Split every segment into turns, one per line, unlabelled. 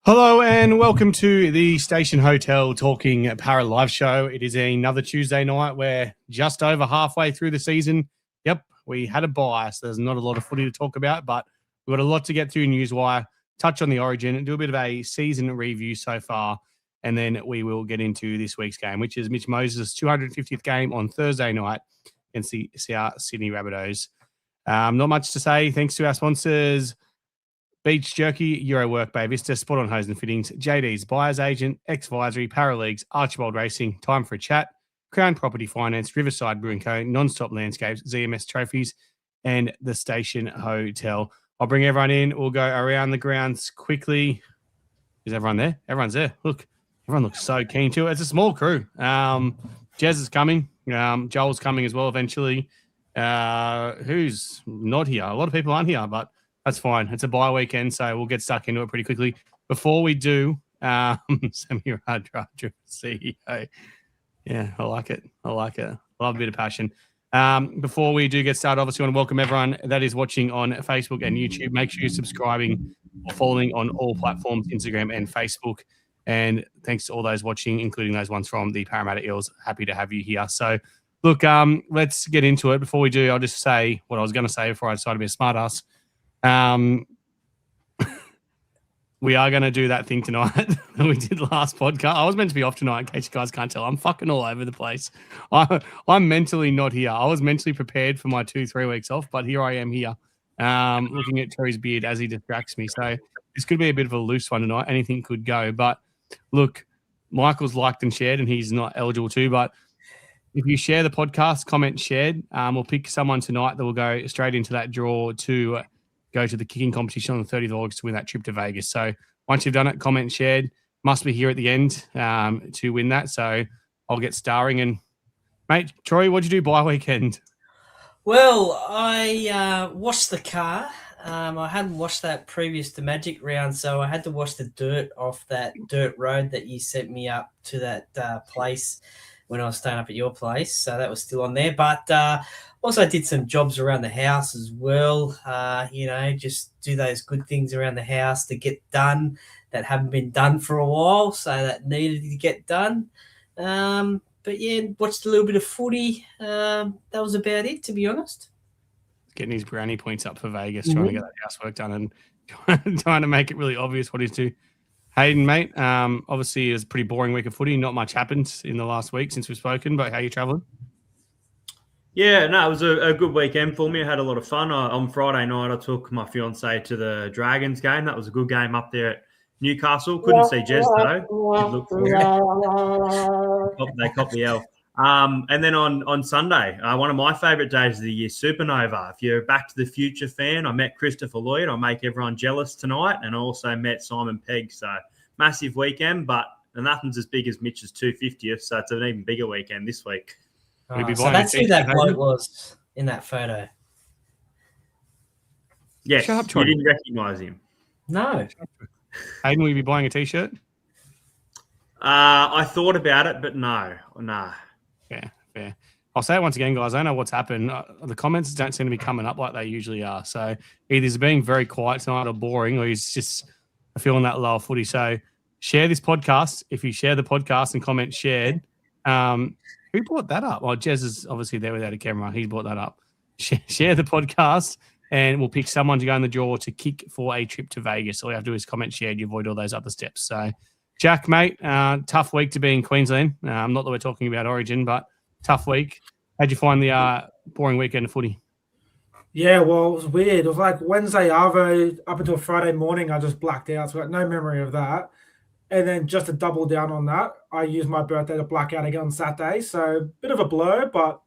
Hello and welcome to the Station Hotel Talking Parra live show. It is another Tuesday night. We're just over halfway through the season. Yep, we had a bye, so there's not a lot of footy to talk about, but we've got a lot to get through newswire, touch on the origin, and do a bit of a season review so far, and then we will get into this week's game, which is Mitch Moses' 250th game on Thursday night against the Sydney Rabbitohs. Not much to say. Thanks to our sponsors, Beach Jerky, Euro Work Bay Vista, Spot on Hose and Fittings, JD's Buyer's Agent, X-Visory, Paraleagues, Archibald Racing, Time for a Chat, Crown Property Finance, Riverside Brewing Co., Non-Stop Landscapes, ZMS Trophies, and the Station Hotel. I'll bring everyone in. We'll go around the grounds quickly. Is everyone there? Everyone's there. Look, everyone looks so keen to it. It's a small crew. Jez is coming. Joel's coming as well eventually. Who's not here? A lot of people aren't here, but that's fine. It's a bye weekend, so we'll get stuck into it pretty quickly. Before we do, Samir Radra, CEO. Yeah, I like it. Love a bit of passion. Before we do get started, obviously, I want to welcome everyone that is watching on Facebook and YouTube. Make sure you're subscribing or following on all platforms, Instagram and Facebook. And thanks to all those watching, including those ones from the Parramatta Eels. Happy to have you here. So, look, let's get into it. Before we do, I'll just say what I was going to say before I decided to be a smartass. We are going to do that thing tonight that we did last podcast. I was meant to be off tonight, in case you guys can't tell. I'm fucking all over the place. I'm mentally not here. I was mentally prepared for my 2-3 weeks off, but here I am here, looking at Terry's beard as he distracts me. So this could be a bit of a loose one tonight. Anything could go. But look, Michael's liked and shared, and he's not eligible to. But if you share the podcast, comment, shared, we'll pick someone tonight that will go straight into that draw to go to the kicking competition on the 30th of August to win that trip to Vegas. So once you've done it, comment, shared, must be here at the end to win that. So I'll get starring. And, mate, Troy, what'd you do bye weekend?
Well, I washed the car. I hadn't washed that previous to Magic round, so I had to wash the dirt off that dirt road that you sent me up to that place when I was staying up at your place. So that was still on there. But also did some jobs around the house as well, just do those good things around the house to get done that haven't been done for a while, so that needed to get done. But, yeah, watched a little bit of footy. That was about it, to be honest.
Getting his brownie points up for Vegas, trying to get that housework done and trying to make it really obvious what he's doing. Hayden, mate, obviously it was a pretty boring week of footy. Not much happened in the last week since we've spoken, but how are you travelling?
Yeah, no, it was a good weekend for me. I had a lot of fun. On Friday night, I took my fiancée to the Dragons game. That was a good game up there at Newcastle. Couldn't see Jez, though. Look for it. They copped the L. And then on Sunday, one of my favourite days of the year, Supernova. If you're a Back to the Future fan, I met Christopher Lloyd. I make everyone jealous tonight. And I also met Simon Pegg. So massive weekend, but nothing's as big as Mitch's 250th. So it's an even bigger weekend this week.
So that's who that bloke was in that photo.
Yes, you didn't recognise him.
No.
Hayden, will you be buying a T-shirt?
I thought about it, but no.
Yeah, fair. I'll say it once again, guys. I don't know what's happened. The comments don't seem to be coming up like they usually are. So either he's being very quiet tonight or boring, or he's just feeling that lower footy. So share this podcast. If you share the podcast and comment shared, who brought that up? Well, Jez is obviously there without a camera. He brought that up. Share the podcast, and we'll pick someone to go in the draw to kick for a trip to Vegas. All you have to do is comment, share, you avoid all those other steps. So, Jack, mate, tough week to be in Queensland. Not that we're talking about Origin, but tough week. How'd you find the boring weekend of footy?
Yeah, well, it was weird. It was like Wednesday Arvo up until Friday morning. I just blacked out, so I got no memory of that. And then just to double down on that, I used my birthday to black out again on Saturday. So bit of a blur, but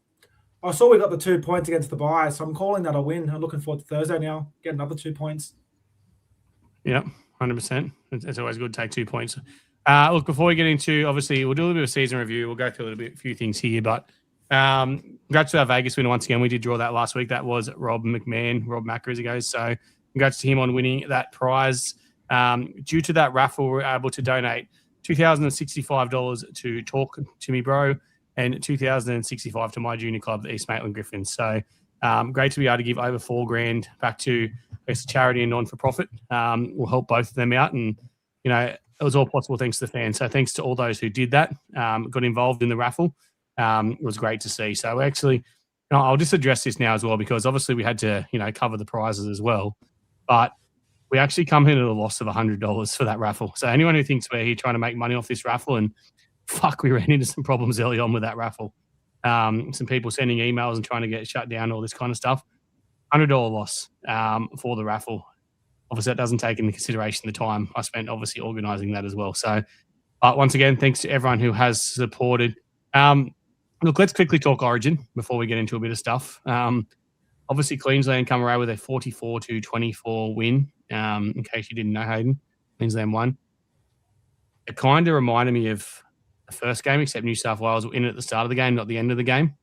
I saw we got the 2 points against the bye. So I'm calling that a win. I'm looking forward to Thursday now. Get another 2 points.
Yep, 100%. It's always good to take 2 points. Look, before we get into, obviously, we'll do a little bit of season review. We'll go through a few things here. But congrats to our Vegas winner once again. We did draw that last week. That was Rob Macker as he goes. So congrats to him on winning that prize. Due to that raffle, we're able to donate $2,065 to Talk to Me Bro and $2,065 to my junior club, the East Maitland Griffins. So great to be able to give over $4,000 back to charity and non-for-profit. We'll help both of them out and it was all possible thanks to the fans. So thanks to all those who did that, got involved in the raffle. It was great to see. So actually, I'll just address this now as well, because obviously we had to, cover the prizes as well. But we actually come in at a loss of $100 for that raffle. So anyone who thinks we're here trying to make money off this raffle, and we ran into some problems early on with that raffle. Some people sending emails and trying to get it shut down, all this kind of stuff. $100 loss for the raffle. Obviously, that doesn't take into consideration the time I spent obviously organising that as well. So, once again, thanks to everyone who has supported. Look, let's quickly talk Origin before we get into a bit of stuff. Obviously, Queensland come away with a 44-24 win. In case you didn't know, Hayden, Queensland won. It kind of reminded me of the first game, except New South Wales were in at the start of the game, not the end of the game.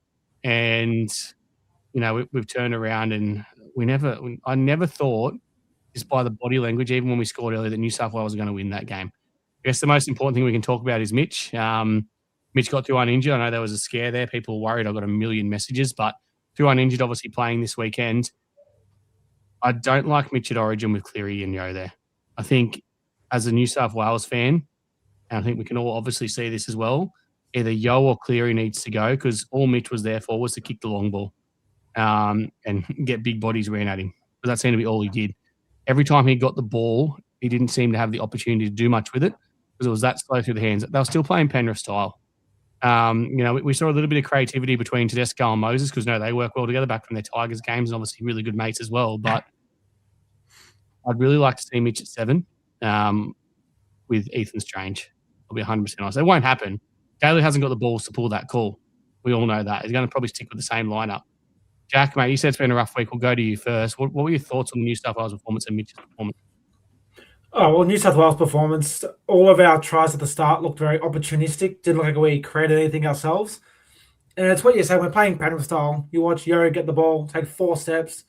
And, we've turned around, and I never thought, just by the body language, even when we scored earlier, that New South Wales are going to win that game. I guess the most important thing we can talk about is Mitch. Mitch got through uninjured. I know there was a scare there. People were worried. I got a million messages, but through uninjured, obviously playing this weekend. I don't like Mitch at Origin with Cleary and Yeo there. I think as a New South Wales fan, and I think we can all obviously see this as well, either Yeo or Cleary needs to go, because all Mitch was there for was to kick the long ball and get big bodies ran at him. But that seemed to be all he did. Every time he got the ball, he didn't seem to have the opportunity to do much with it because it was that slow through the hands. They were still playing Penrith style. We saw a little bit of creativity between Tedesco and Moses because, they work well together back from their Tigers games and obviously really good mates as well. But I'd really like to see Mitch at 7 with Ethan Strange. I'll be 100% honest. It won't happen. Daly hasn't got the balls to pull that call. We all know that. He's going to probably stick with the same lineup. Jack, mate, you said it's been a rough week. We'll go to you first. What were your thoughts on the New South Wales performance and Mitch's performance?
Oh, well, New South Wales performance, all of our tries at the start looked very opportunistic. Didn't look like we created anything ourselves. And it's what you say, we're playing Penrith style. You watch Yeo get the ball, take 4 steps,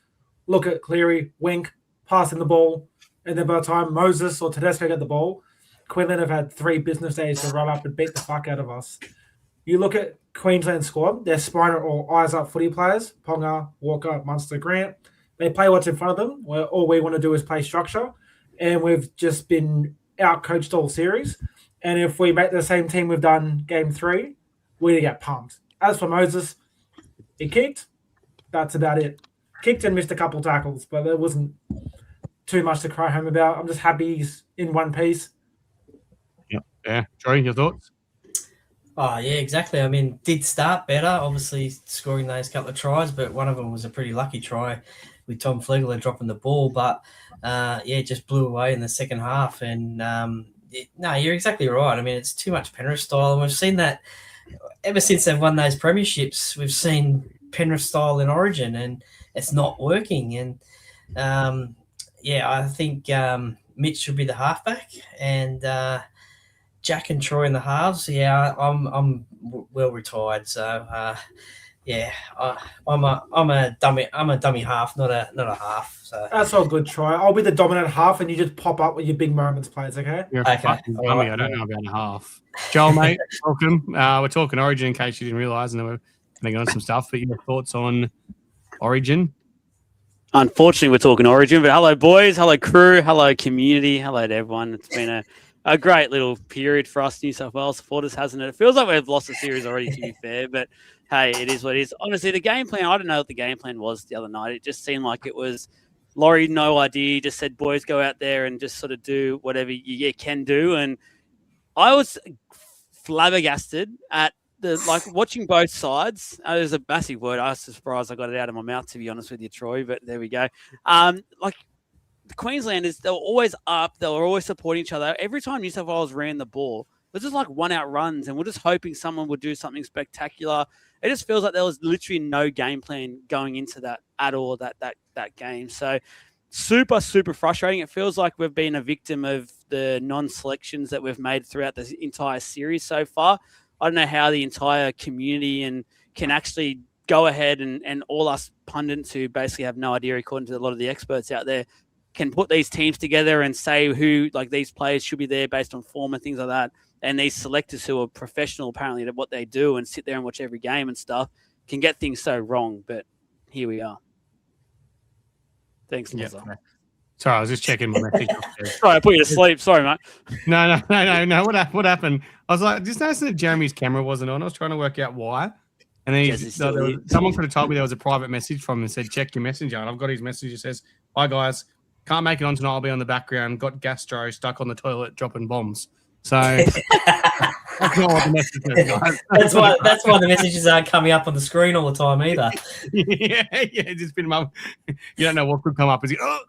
look at Cleary, wink, passing the ball. And then by the time Moses or Tedesco get the ball, Queensland have had 3 business days to run up and beat the fuck out of us. You look at Queensland squad, they're spine or eyes up footy players, Ponga, Walker, Munster, Grant. They play what's in front of them, where all we want to do is play structure. And we've just been out-coached all series. And if we make the same team we've done game 3, we're going to get pumped. As for Moses, he kicked. That's about it. Kicked and missed a couple tackles, but there wasn't too much to cry home about. I'm just happy he's in one piece.
Yeah. Troy, your thoughts?
Oh, yeah, exactly. I mean, did start better, obviously scoring those couple of tries, but one of them was a pretty lucky try with Tom Flegler dropping the ball. But, just blew away in the second half. And, you're exactly right. I mean, it's too much Penrith style. And we've seen that ever since they've won those premierships. We've seen Penrith style in Origin, and it's not working. And, I think Mitch should be the halfback, and Jack and Troy in the halves. Yeah, I'm well retired, so I'm a dummy half, not a half. So
that's all good, Troy. I'll be the dominant half, and you just pop up with your big moments, players. Okay.
You're a fucking dummy. I don't know about a half. Joel, mate, welcome. We're talking Origin in case you didn't realise, and then we're going to go on some stuff. But your thoughts on Origin?
Unfortunately, we're talking Origin, but hello, boys. Hello, crew. Hello, community. Hello to everyone. It's been a great little period for us New South Wales supporters, hasn't it? It feels like we've lost the series already, to be fair, but hey, it is what it is. Honestly, the game plan, I don't know what the game plan was the other night. It just seemed like it was Laurie, no idea. He just said, boys, go out there and just sort of do whatever you can do. And I was flabbergasted at watching both sides. There's a massive word. I was surprised I got it out of my mouth, to be honest with you, Troy, but there we go. The Queenslanders, they were always up. They were always supporting each other. Every time New South Wales ran the ball, it was just like one-out runs, and we're just hoping someone would do something spectacular. It just feels like there was literally no game plan going into that at all, that game. So super, super frustrating. It feels like we've been a victim of the non-selections that we've made throughout the entire series so far. I don't know how the entire community can actually go ahead and all us pundits who basically have no idea, according to a lot of the experts out there, can put these teams together and say who, like, these players should be there based on form and things like that. And these selectors who are professional, apparently, at what they do and sit there and watch every game and stuff can get things so wrong. But here we are. Thanks, Liza.
Sorry, I was just checking my message.
Sorry, I put you to sleep. Sorry, mate.
No. What happened? I was like, just noticing that Jeremy's camera wasn't on. I was trying to work out why. And then someone could have told me there was a private message from him and said, check your messenger. And I've got his message. It says, hi, guys. Can't make it on tonight. I'll be on the background. Got gastro, stuck on the toilet, dropping bombs. So that's not what the message says, guys.
That's why the messages aren't coming up on the screen all the time either.
yeah, just been up. You don't know what could come up.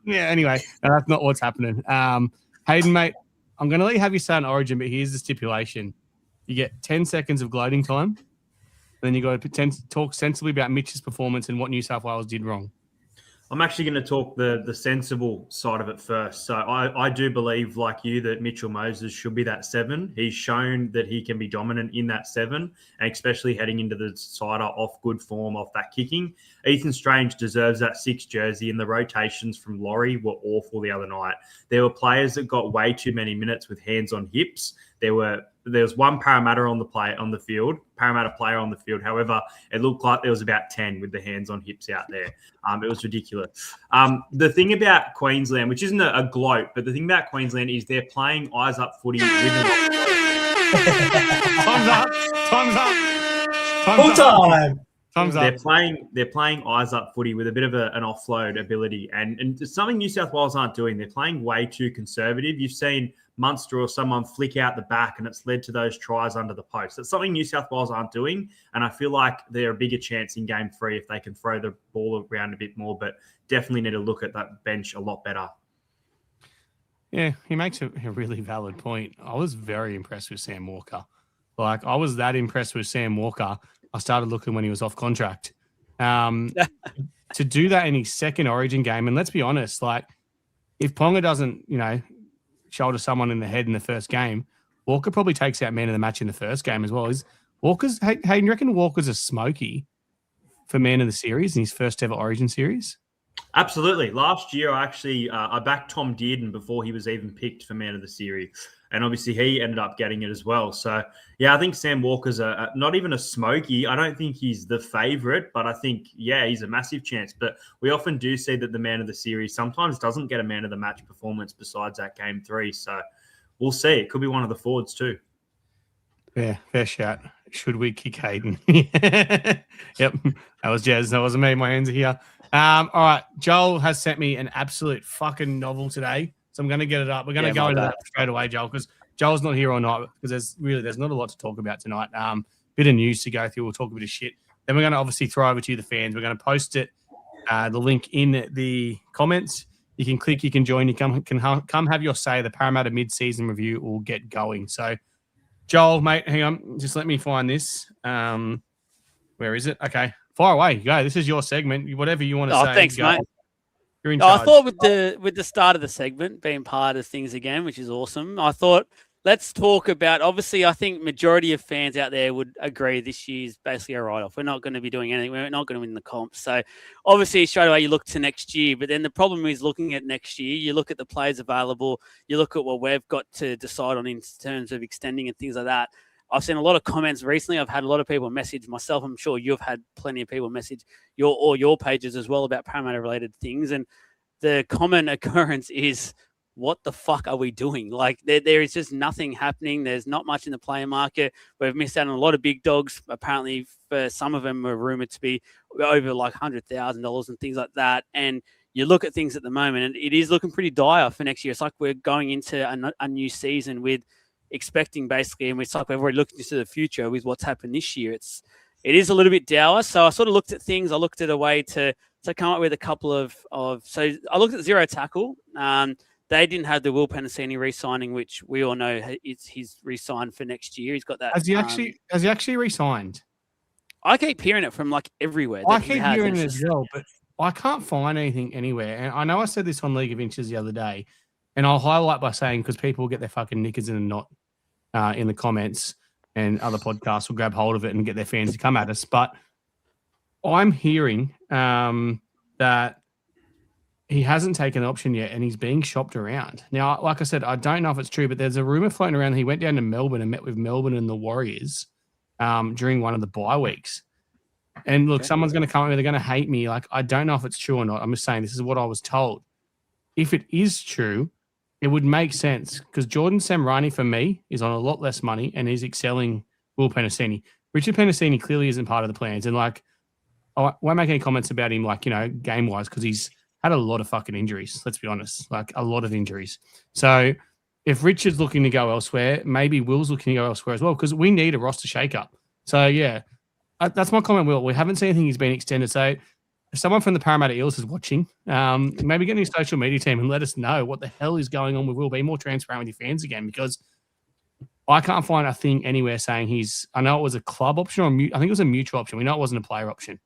Anyway, no, that's not what's happening. Hayden, mate, I'm going to let you have your say on Origin, but here's the stipulation. You get 10 seconds of gloating time. Then you got to talk sensibly about Mitch's performance and what New South Wales did wrong.
I'm actually going to talk the sensible side of it first. So I do believe, like you, that Mitchell Moses should be that 7. He's shown that he can be dominant in that 7, and especially heading into the decider off good form, off that kicking. Ethan Strange deserves that 6 jersey, and the rotations from Laurie were awful the other night. There were players that got way too many minutes with hands on hips. There was one Parramatta player on the field. However, it looked like there was about 10 with the hands on hips out there. It was ridiculous. The thing about Queensland, which isn't a gloat, but the thing about Queensland is they're playing eyes up footy with an
Time's up.
Full time.
Time's up.
They're playing eyes up footy with a bit of an offload ability, and it's something New South Wales aren't doing. They're playing way too conservative. You've seen Munster or someone flick out the back, and it's led to those tries under the post. That's something New South Wales aren't doing, and I feel like they're a bigger chance in Game 3 if they can throw the ball around a bit more, but definitely need to look at that bench a lot better.
Yeah, he makes a really valid point. I was very impressed with Sam Walker. Like, I was that impressed with Sam Walker. I started looking when he was off contract. To do that in his second Origin game, and let's be honest, like, if Ponga doesn't, shoulder someone in the head in the first game, Walker probably takes out man of the match in the first game as well. Hayden, you reckon Walker's a smoky for man of the series in his first ever Origin series?
Absolutely. Last year, I backed Tom Dearden before he was even picked for man of the series. And obviously he ended up getting it as well. So, yeah, I think Sam Walker's not even a smoky. I don't think he's the favourite, but I think, he's a massive chance. But we often do see that the man of the series sometimes doesn't get a man of the match performance besides that Game 3. So we'll see. It could be one of the forwards too.
Yeah, fair shout. Should we kick Hayden? Yep, that was Jez. That wasn't me. My hands are here. All right, Joel has sent me an absolute fucking novel today. So I'm going to get it up. We're going to go into that straight away, Joel, because Joel's not here all night because there's not a lot to talk about tonight. Bit of news to go through. We'll talk a bit of shit. Then we're going to obviously throw over to you, the fans. We're going to post it, the link in the comments. You can click, you can join, you can come have your say. The Parramatta mid-season review will get going. So, Joel, mate, hang on. Just let me find this. Where is it? Okay. Fire away. Go. This is your segment. Whatever you want to say.
Thanks,
go.
mate.
You're in charge.
I thought with the start of the segment being part of things again, which is awesome, I thought let's talk about, obviously, I think majority of fans out there would agree this year's basically a write-off. We're not going to be doing anything. We're not going to win the comp. So obviously straight away you look to next year, but then the problem is looking at next year, you look at the players available, you look at what we've got to decide on in terms of extending and things like that. I've seen a lot of comments recently. I've had a lot of people message myself. I'm sure you've had plenty of people message your pages as well about Parramatta-related things. And the common occurrence is, what the fuck are we doing? Like, there is just nothing happening. There's not much in the player market. We've missed out on a lot of big dogs. Apparently, for some of them, were rumored to be over like $100,000 and things like that. And you look at things at the moment, and it is looking pretty dire for next year. It's like we're going into a new season with expecting basically, and it's like we've already looked into the future with what's happened this year. It is a little bit dour. So I sort of looked at things. I looked at a way to come up with a couple of so I looked at zero tackle. They didn't have the Will Penasini re-signing, which we all know he's re-signed for next year. He's got that.
Has he actually re-signed?
I keep hearing it from like everywhere.
I keep hearing it as well, but I can't find anything anywhere. And I know I said this on League of Inches the other day, and I'll highlight by saying, because people will get their fucking knickers in a knot in the comments, and other podcasts will grab hold of it and get their fans to come at us. But I'm hearing that he hasn't taken an option yet, and he's being shopped around. Now, like I said, I don't know if it's true, but there's a rumor floating around that he went down to Melbourne and met with Melbourne and the Warriors during one of the bye weeks. And look, someone's going to come at me, they're going to hate me. Like, I don't know if it's true or not. I'm just saying this is what I was told. if it is true, it would make sense because Jordan Samrani for me is on a lot less money and is excelling Will Penasini. Richard Penasini clearly isn't part of the plans. And like, I won't make any comments about him, like, game wise, because he's had a lot of fucking injuries. Let's be honest, like a lot of injuries. So if Richard's looking to go elsewhere, maybe Will's looking to go elsewhere as well because we need a roster shakeup. So yeah, that's my comment, Will. We haven't seen anything he's been extended. So if someone from the Parramatta Eels is watching, maybe get in your social media team and let us know what the hell is going on with Will. Be more transparent with your fans again because I can't find a thing anywhere saying I know it was a club option or I think it was a mutual option. We know it wasn't a player option.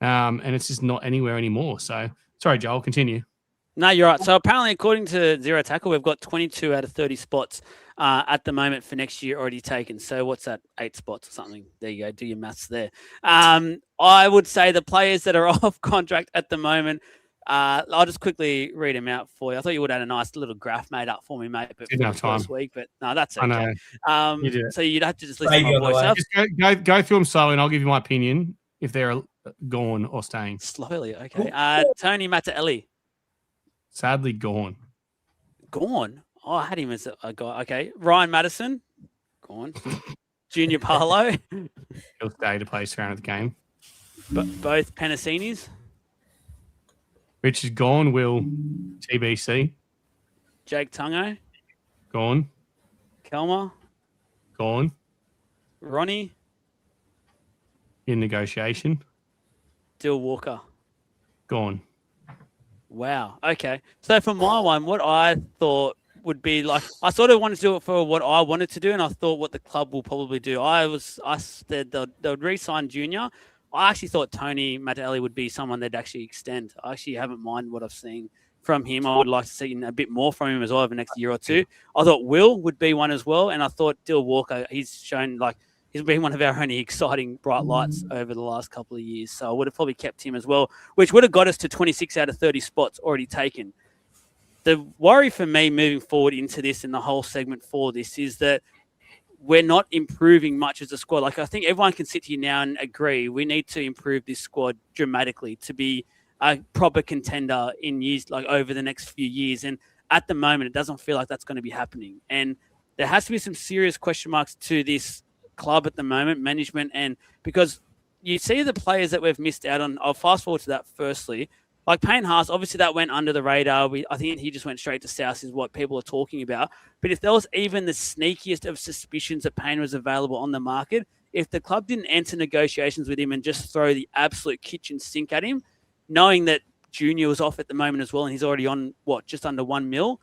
And it's just not anywhere anymore. So sorry, Joel, continue.
No, you're right. So apparently, according to Zero Tackle, we've got 22 out of 30 spots at the moment for next year already taken. So what's that? 8 spots or something. There you go. Do your maths there. I would say the players that are off contract at the moment, I'll just quickly read them out for you. I thought you would have had a nice little graph made up for me, mate. But
didn't have time.
Last week, but no, that's okay.
I know.
So you'd have to just listen to my voice.
Just go through them slowly and I'll give you my opinion if they're gone or staying.
Slowly, okay. Tony Mataeli.
Sadly gone.
Gone? Oh, I had him as a guy. Okay. Ryan Madison. Gone. Junior Parlo.
He'll stay to play around the game.
Both Penasinis.
Rich is gone. Will TBC.
Jake Tungo.
Gone.
Kelmer.
Gone.
Ronnie.
In negotiation.
Dill Walker.
Gone.
Wow. Okay. So for my one, what I thought would be like, I sort of wanted to do it for what I wanted to do, and I thought what the club will probably do. I said they'll re-sign Junior. I actually thought Tony Mataeli would be someone they'd actually extend. I actually haven't minded what I've seen from him. I would like to see a bit more from him as well over the next year or two. I thought Will would be one as well, and I thought Dill Walker, he's shown like he's been one of our only exciting bright lights over the last couple of years. So I would have probably kept him as well, which would have got us to 26 out of 30 spots already taken. The worry for me moving forward into this and the whole segment for this is that we're not improving much as a squad. Like, I think everyone can sit here now and agree we need to improve this squad dramatically to be a proper contender in years, like over the next few years. And at the moment, it doesn't feel like that's going to be happening. And there has to be some serious question marks to this club at the moment, management, and because you see the players that we've missed out on. I'll fast forward to that firstly. Like Payne Haas, obviously that went under the radar. I think he just went straight to South is what people are talking about. But if there was even the sneakiest of suspicions that Payne was available on the market, if the club didn't enter negotiations with him and just throw the absolute kitchen sink at him, knowing that Junior was off at the moment as well and he's already on, just under $1 million,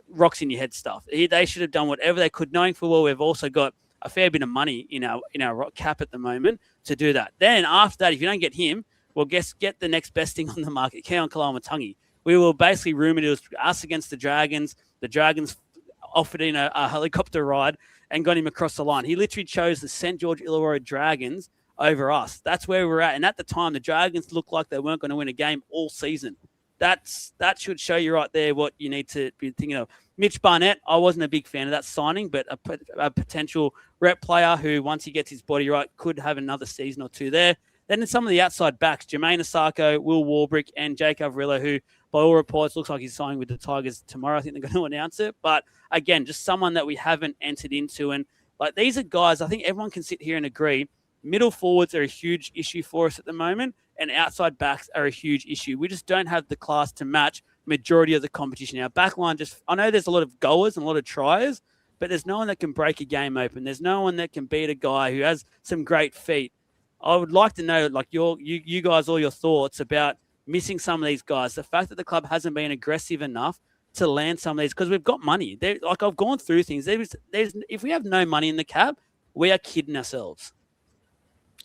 rocks in your head stuff. They should have done whatever they could, knowing full well we've also got a fair bit of money in our cap at the moment to do that. Then after that, if you don't get him, well, get the next best thing on the market, Keon Kalamatangi. We were basically rumoured it was us against the Dragons. The Dragons offered in a helicopter ride and got him across the line. He literally chose the St. George Illawarra Dragons over us. That's where we're at. And at the time, the Dragons looked like they weren't going to win a game all season. That should show you right there what you need to be thinking of. Mitch Barnett, I wasn't a big fan of that signing, but a potential rep player who, once he gets his body right, could have another season or two there. Then some of the outside backs, Jermaine Asako, Will Warbrick, and Jake Avrilla, who, by all reports, looks like he's signing with the Tigers tomorrow. I think they're going to announce it. But again, just someone that we haven't entered into. And like these are guys, I think everyone can sit here and agree, middle forwards are a huge issue for us at the moment, and outside backs are a huge issue. We just don't have the class to match majority of the competition. Our backline I know there's a lot of goers and a lot of triers, but there's no one that can break a game open. There's no one that can beat a guy who has some great feet. I would like to know, like you guys, all your thoughts about missing some of these guys. The fact that the club hasn't been aggressive enough to land some of these, because we've got money. Like I've gone through things. There's if we have no money in the cap, we are kidding ourselves.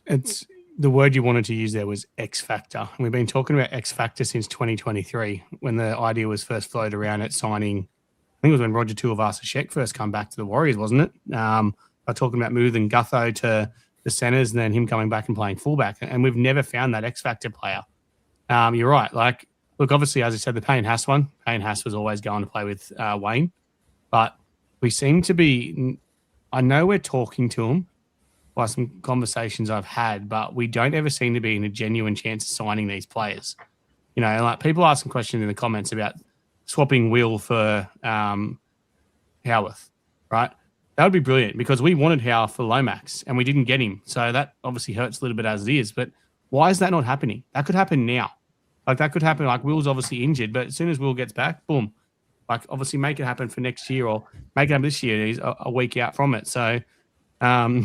It's the word you wanted to use there was X factor. We've been talking about X factor since 2023 when the idea was first floated around at signing. I think it was when Roger Tuivasa-Sheck first come back to the Warriors, wasn't it? By talking about moving Gutho to the centers and then him coming back and playing fullback. And we've never found that X factor player. You're right. Like, look, obviously, as I said, the Payne Haas one. Payne Haas was always going to play with Wayne. But we seem to be, I know we're talking to him by some conversations I've had, but we don't ever seem to be in a genuine chance of signing these players. You know, like people ask some questions in the comments about swapping Will for Howarth, right? That would be brilliant because we wanted Howarth for Lomax and we didn't get him. So that obviously hurts a little bit as it is. But why is that not happening? That could happen now. Like that could happen. Like Will's obviously injured, but as soon as Will gets back, boom. Like obviously make it happen for next year or make it happen this year. He's a week out from it. So I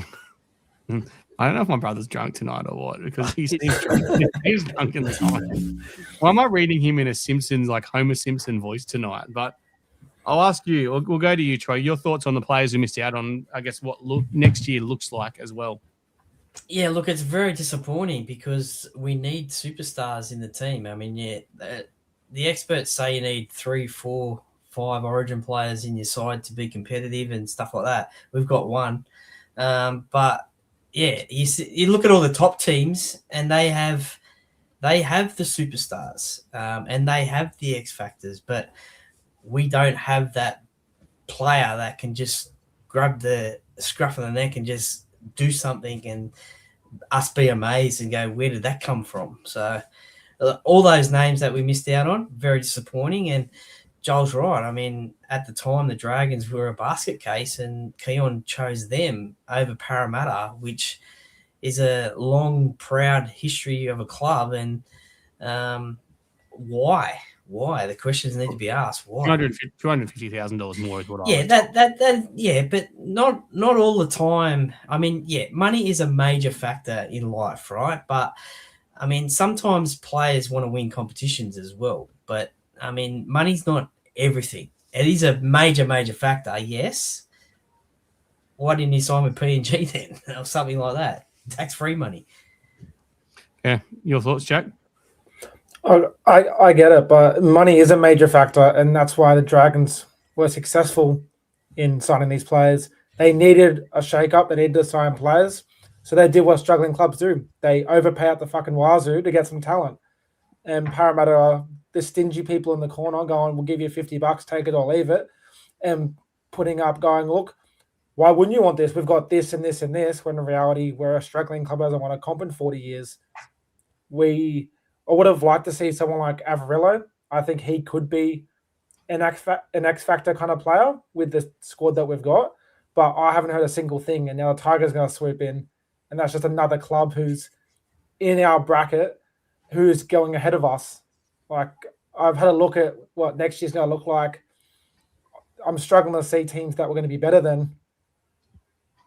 don't know if my brother's drunk tonight or what because he's drunk in the time. Why am I reading him in a Simpsons, like Homer Simpson voice tonight? But I'll ask you, we'll go to you, Troy. Your thoughts on the players who missed out on, I guess, what next year looks like as well.
Yeah, look, it's very disappointing because we need superstars in the team. I mean, the experts say you need 3, 4, 5 Origin players in your side to be competitive and stuff like that. We've got one. But yeah, you look at all the top teams and they have the superstars and they have the X factors, but we don't have that player that can just grab the scruff of the neck and just do something and us be amazed and go, where did that come from? So all those names that we missed out on, very disappointing. And Joel's right. I mean, at the time, the Dragons were a basket case and Keon chose them over Parramatta, which is a long, proud history of a club. And why? Why? The questions need to be asked. Why?
$250,000 more is what I
Yeah, that but not all the time. I mean, yeah, money is a major factor in life, right? But I mean, sometimes players want to win competitions as well. But I mean, money's not everything. It is a major factor, yes. Why didn't you sign with P&G then, or something like that? Tax-free money.
Yeah, your thoughts, Jack?
I get it, but money is a major factor, and that's why the Dragons were successful in signing these players. They needed a shake-up. They needed to sign players. So they did what struggling clubs do. They overpay out the fucking wazoo to get some talent. And Parramatta are the stingy people in the corner going, we'll give you $50, take it or leave it. And putting up going, look, why wouldn't you want this? We've got this and this and this, when in reality, we're a struggling club that hasn't won a comp in 40 years. I would have liked to see someone like Averillo. I think he could be an X Factor kind of player with the squad that we've got. But I haven't heard a single thing, and now the Tigers going to swoop in. And that's just another club who's in our bracket who's going ahead of us. Like, I've had a look at what next year's going to look like. I'm struggling to see teams that we're going to be better than.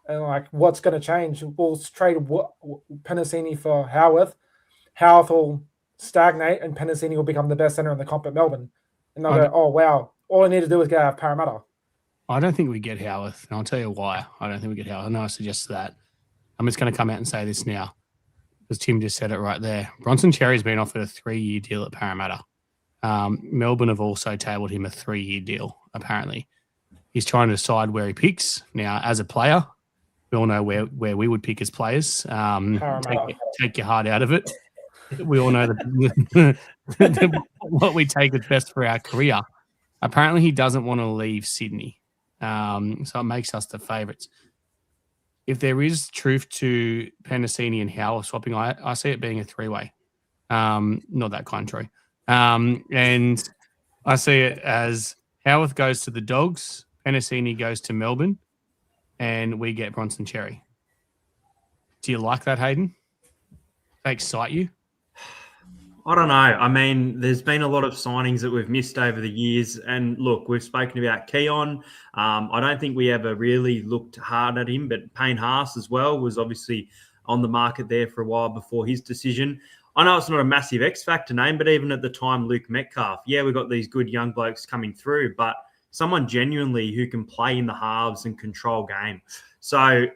And, like, what's going to change? We'll trade Penasini for Howarth. Howarth will stagnate and Penasini will become the best centre in the comp at Melbourne. And they'll go, oh, wow, all I need to do is get out of Parramatta.
I don't think we get Howarth, and I'll tell you why. I don't think we get Howarth. I know I suggested that. I'm just going to come out and say this now because Tim just said it right there. Bronson Cherry's been offered a 3-year deal at Parramatta. Melbourne have also tabled him a 3-year deal, apparently. He's trying to decide where he picks. Now, as a player, we all know where we would pick as players. Take your heart out of it. We all know that what we take is best for our career. Apparently, he doesn't want to leave Sydney. So it makes us the favourites. If there is truth to Penasini and Howarth swapping, I see it being a 3-way. Not that kind, Troy. And I see it as Howarth goes to the Dogs, Penasini goes to Melbourne, and we get Bronson Cherry. Do you like that, Hayden? They excite you?
I don't know. I mean, there's been a lot of signings that we've missed over the years. And look, we've spoken about Keon. I don't think we ever really looked hard at him, but Payne Haas as well was obviously on the market there for a while before his decision. I know it's not a massive X Factor name, but even at the time, Luke Metcalf, yeah, we've got these good young blokes coming through, but someone genuinely who can play in the halves and control game. So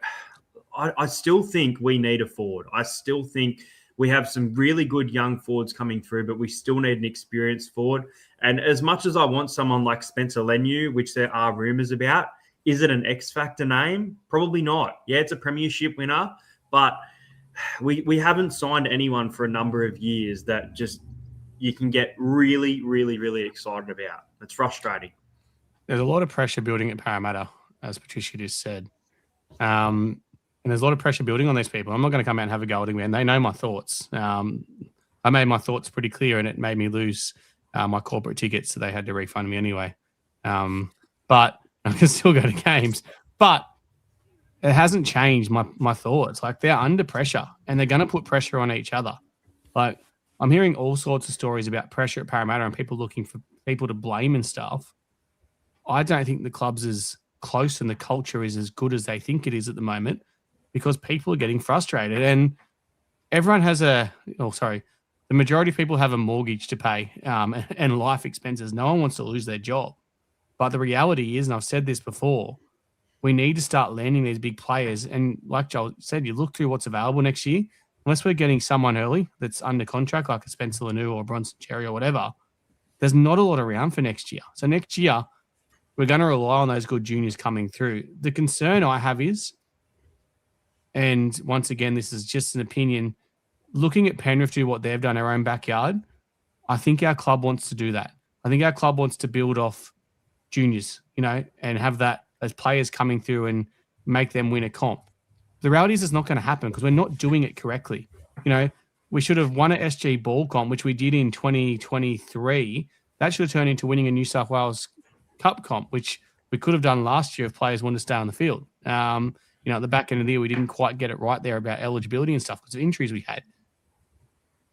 I still think we need a forward. I still think we have some really good young forwards coming through, but we still need an experienced forward. And as much as I want someone like Spencer Leniu, which there are rumours about, is it an X Factor name? Probably not. Yeah, it's a premiership winner, but we haven't signed anyone for a number of years that just you can get really, really, really excited about. It's frustrating.
There's a lot of pressure building at Parramatta, as Patricia just said. And there's a lot of pressure building on these people. I'm not going to come out and have a go at them. They know my thoughts. I made my thoughts pretty clear, and it made me lose my corporate tickets, so they had to refund me anyway. But I can still go to games. But it hasn't changed my thoughts. Like, they're under pressure and they're going to put pressure on each other. Like, I'm hearing all sorts of stories about pressure at Parramatta and people looking for people to blame and stuff. I don't think the club's as close and the culture is as good as they think it is at the moment, because people are getting frustrated and everyone has the majority of people have a mortgage to pay and life expenses. No one wants to lose their job. But the reality is, and I've said this before, we need to start landing these big players. And like Joel said, you look through what's available next year, unless we're getting someone early that's under contract, like a Spencer Lanu or Bronson Cherry or whatever, there's not a lot around for next year. So next year, we're going to rely on those good juniors coming through. The concern I have is, and once again, this is just an opinion, looking at Penrith do what they've done in our own backyard, I think our club wants to do that. I think our club wants to build off juniors, and have that as players coming through and make them win a comp. The reality is it's not going to happen because we're not doing it correctly. We should have won an SG ball comp, which we did in 2023. That should have turned into winning a New South Wales Cup comp, which we could have done last year if players wanted to stay on the field. At the back end of the year, we didn't quite get it right there about eligibility and stuff because of injuries we had.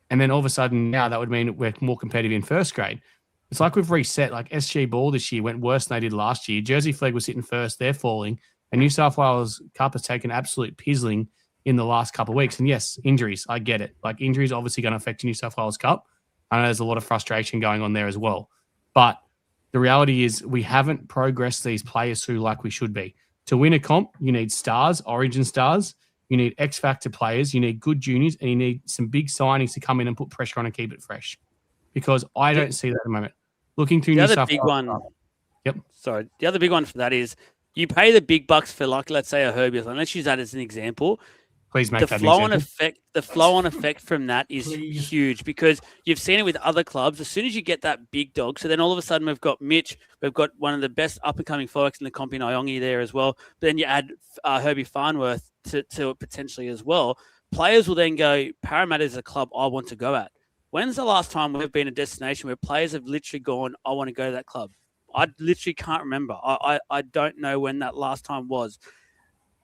And then all of a sudden now that would mean we're more competitive in first grade. It's like we've reset. Like, SG ball this year went worse than they did last year. Jersey Flegg was sitting first. They're falling. And New South Wales Cup has taken absolute pizzling in the last couple of weeks. And yes, injuries. I get it. Like, injuries are obviously going to affect New South Wales Cup. I know there's a lot of frustration going on there as well. But the reality is we haven't progressed these players through like we should be. To win a comp, you need stars, origin stars. You need X-factor players. You need good juniors. And you need some big signings to come in and put pressure on and keep it fresh. Because I don't see that at the moment. Looking through
the
New
other
South
big
Wales.
one.
Yep.
Sorry. The other big one for that is you pay the big bucks for, like, let's say a Herbie. Let's use that as an example.
Please make
The
that
flow-on
an example.
effect. The flow-on effect from that is huge because you've seen it with other clubs. As soon as you get that big dog, so then all of a sudden we've got Mitch. We've got one of the best up-and-coming forwards in the comp in Iongi there as well. But then you add Herbie Farnworth to it potentially as well. Players will then go, Parramatta is a club I want to go at. When's the last time we've been a destination where players have literally gone, I want to go to that club? I literally can't remember. I don't know when that last time was.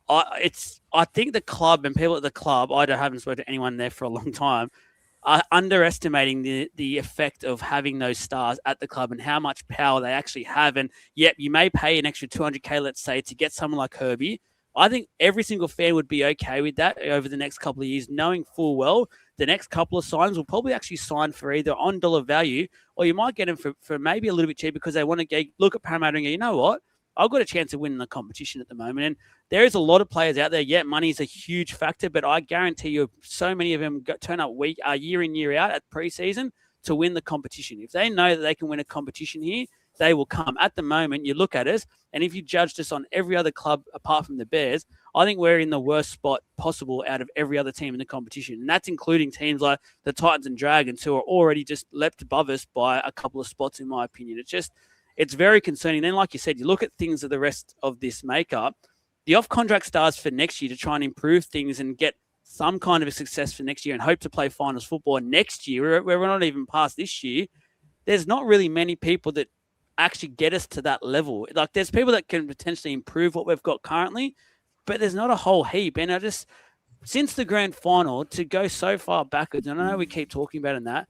I think the club and people at the club, I haven't spoken to anyone there for a long time, are underestimating the effect of having those stars at the club and how much power they actually have. And yep, you may pay an extra $200K, let's say, to get someone like Herbie. I think every single fan would be okay with that over the next couple of years, knowing full well the next couple of signs will probably actually sign for either on dollar value or you might get them for maybe a little bit cheap because they want to look at Parramatta and go, you know what? I've got a chance of winning the competition at the moment. And there is a lot of players out there. Yeah, money is a huge factor, but I guarantee you so many of them turn up year in, year out at preseason to win the competition. If they know that they can win a competition here, they will come. At the moment, you look at us, and if you judged us on every other club apart from the Bears, I think we're in the worst spot possible out of every other team in the competition. And that's including teams like the Titans and Dragons, who are already just leapt above us by a couple of spots, in my opinion. It's very concerning. Then, like you said, you look at things of the rest of this makeup, the off-contract stars for next year to try and improve things and get some kind of a success for next year and hope to play finals football next year, where we're not even past this year. There's not really many people that actually get us to that level. Like, there's people that can potentially improve what we've got currently, but there's not a whole heap. And since the grand final, to go so far backwards, and I know we keep talking about that,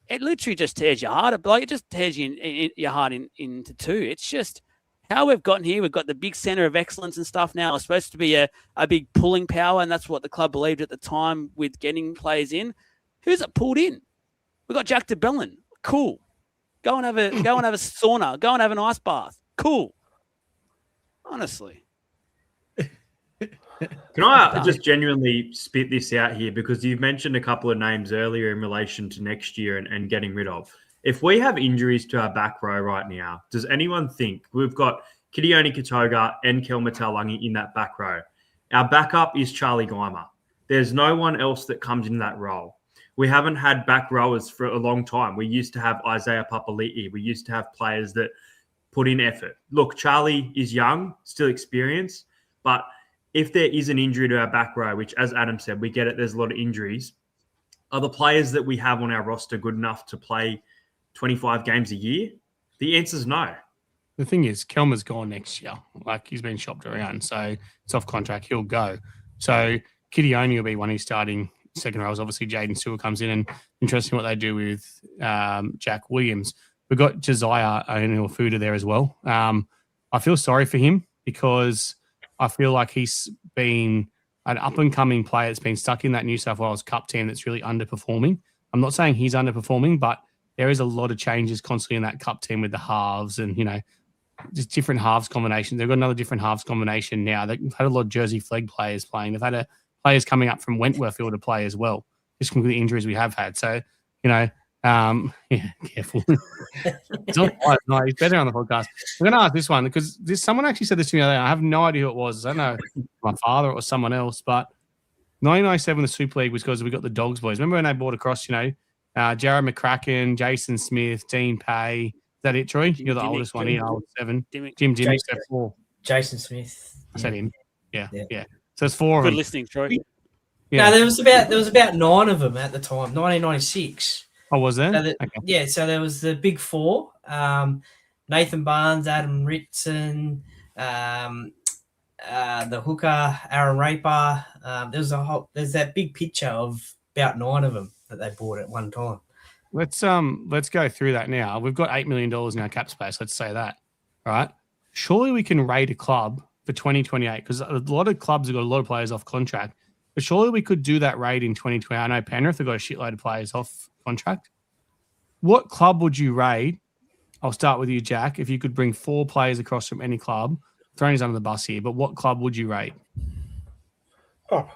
it literally just tears your heart. Like, it just tears your heart into two. It's just how we've gotten here. We've got the big center of excellence and stuff now. It's supposed to be a big pulling power, and that's what the club believed at the time with getting players in. Who's it pulled in? We've got Jack DeBellin. Cool. Go and have a sauna. Go and have an ice bath. Cool. Honestly.
Can I just genuinely spit this out here? Because you've mentioned a couple of names earlier in relation to next year and getting rid of. If we have injuries to our back row right now, does anyone think we've got Kidione Katoga and Kelma Taulagi in that back row? Our backup is Charlie Geimer. There's no one else that comes in that role. We haven't had back rowers for a long time. We used to have Isaiah Papali'i. We used to have players that put in effort. Look, Charlie is young, still experienced, but if there is an injury to our back row, which, as Adam said, we get it, there's a lot of injuries, are the players that we have on our roster good enough to play 25 games a year? The answer's no.
The thing is, Kelmer's gone next year. Like, he's been shopped around, so it's off contract. He'll go. So Kidione will be one who's starting second rows. Obviously, Jaden Stewart comes in, and interesting what they do with Jack Williams. We've got Josiah Onilfuda there as well. I feel sorry for him because I feel like he's been an up-and-coming player that's been stuck in that New South Wales Cup team that's really underperforming. I'm not saying he's underperforming, but there is a lot of changes constantly in that Cup team with the halves and, just different halves combinations. They've got another different halves combination now. They've had a lot of Jersey Flegg players playing. They've had players coming up from Wentworthville to play as well, just from the injuries we have had. So, careful. He's better on the podcast. I'm going to ask this one because someone actually said this to me the other day. I have no idea who it was. I don't know if my father or someone else, but 1997, the Super League was because we got the Dogs boys. Remember when they brought across, Jared McCracken, Jason Smith, Dean Pay. Is that it, Troy? You're the oldest one here. I was 7. Jim, so 4.
Jason Smith.
I said him. Yeah. So it's 4 of them.
Good listening, Troy.
Yeah. No, there was about 9 of them at the time, 1996.
Oh, was there?
So Yeah, so there was the big 4, Nathan Barnes, Adam Ritson, the hooker, Aaron Raper. There's that big picture of about 9 of them that they bought at one time.
Let's go through that now. We've got $8 million in our cap space. Let's say that. All right. Surely we can rate a club for 2028 because a lot of clubs have got a lot of players off contract. But surely we could do that rate in 2020. I know Penrith have got a shitload of players off contract. What club would you rate? I'll start with you, Jack. If you could bring 4 players across from any club, throwing us under the bus here, but what club would you rate?
Oh,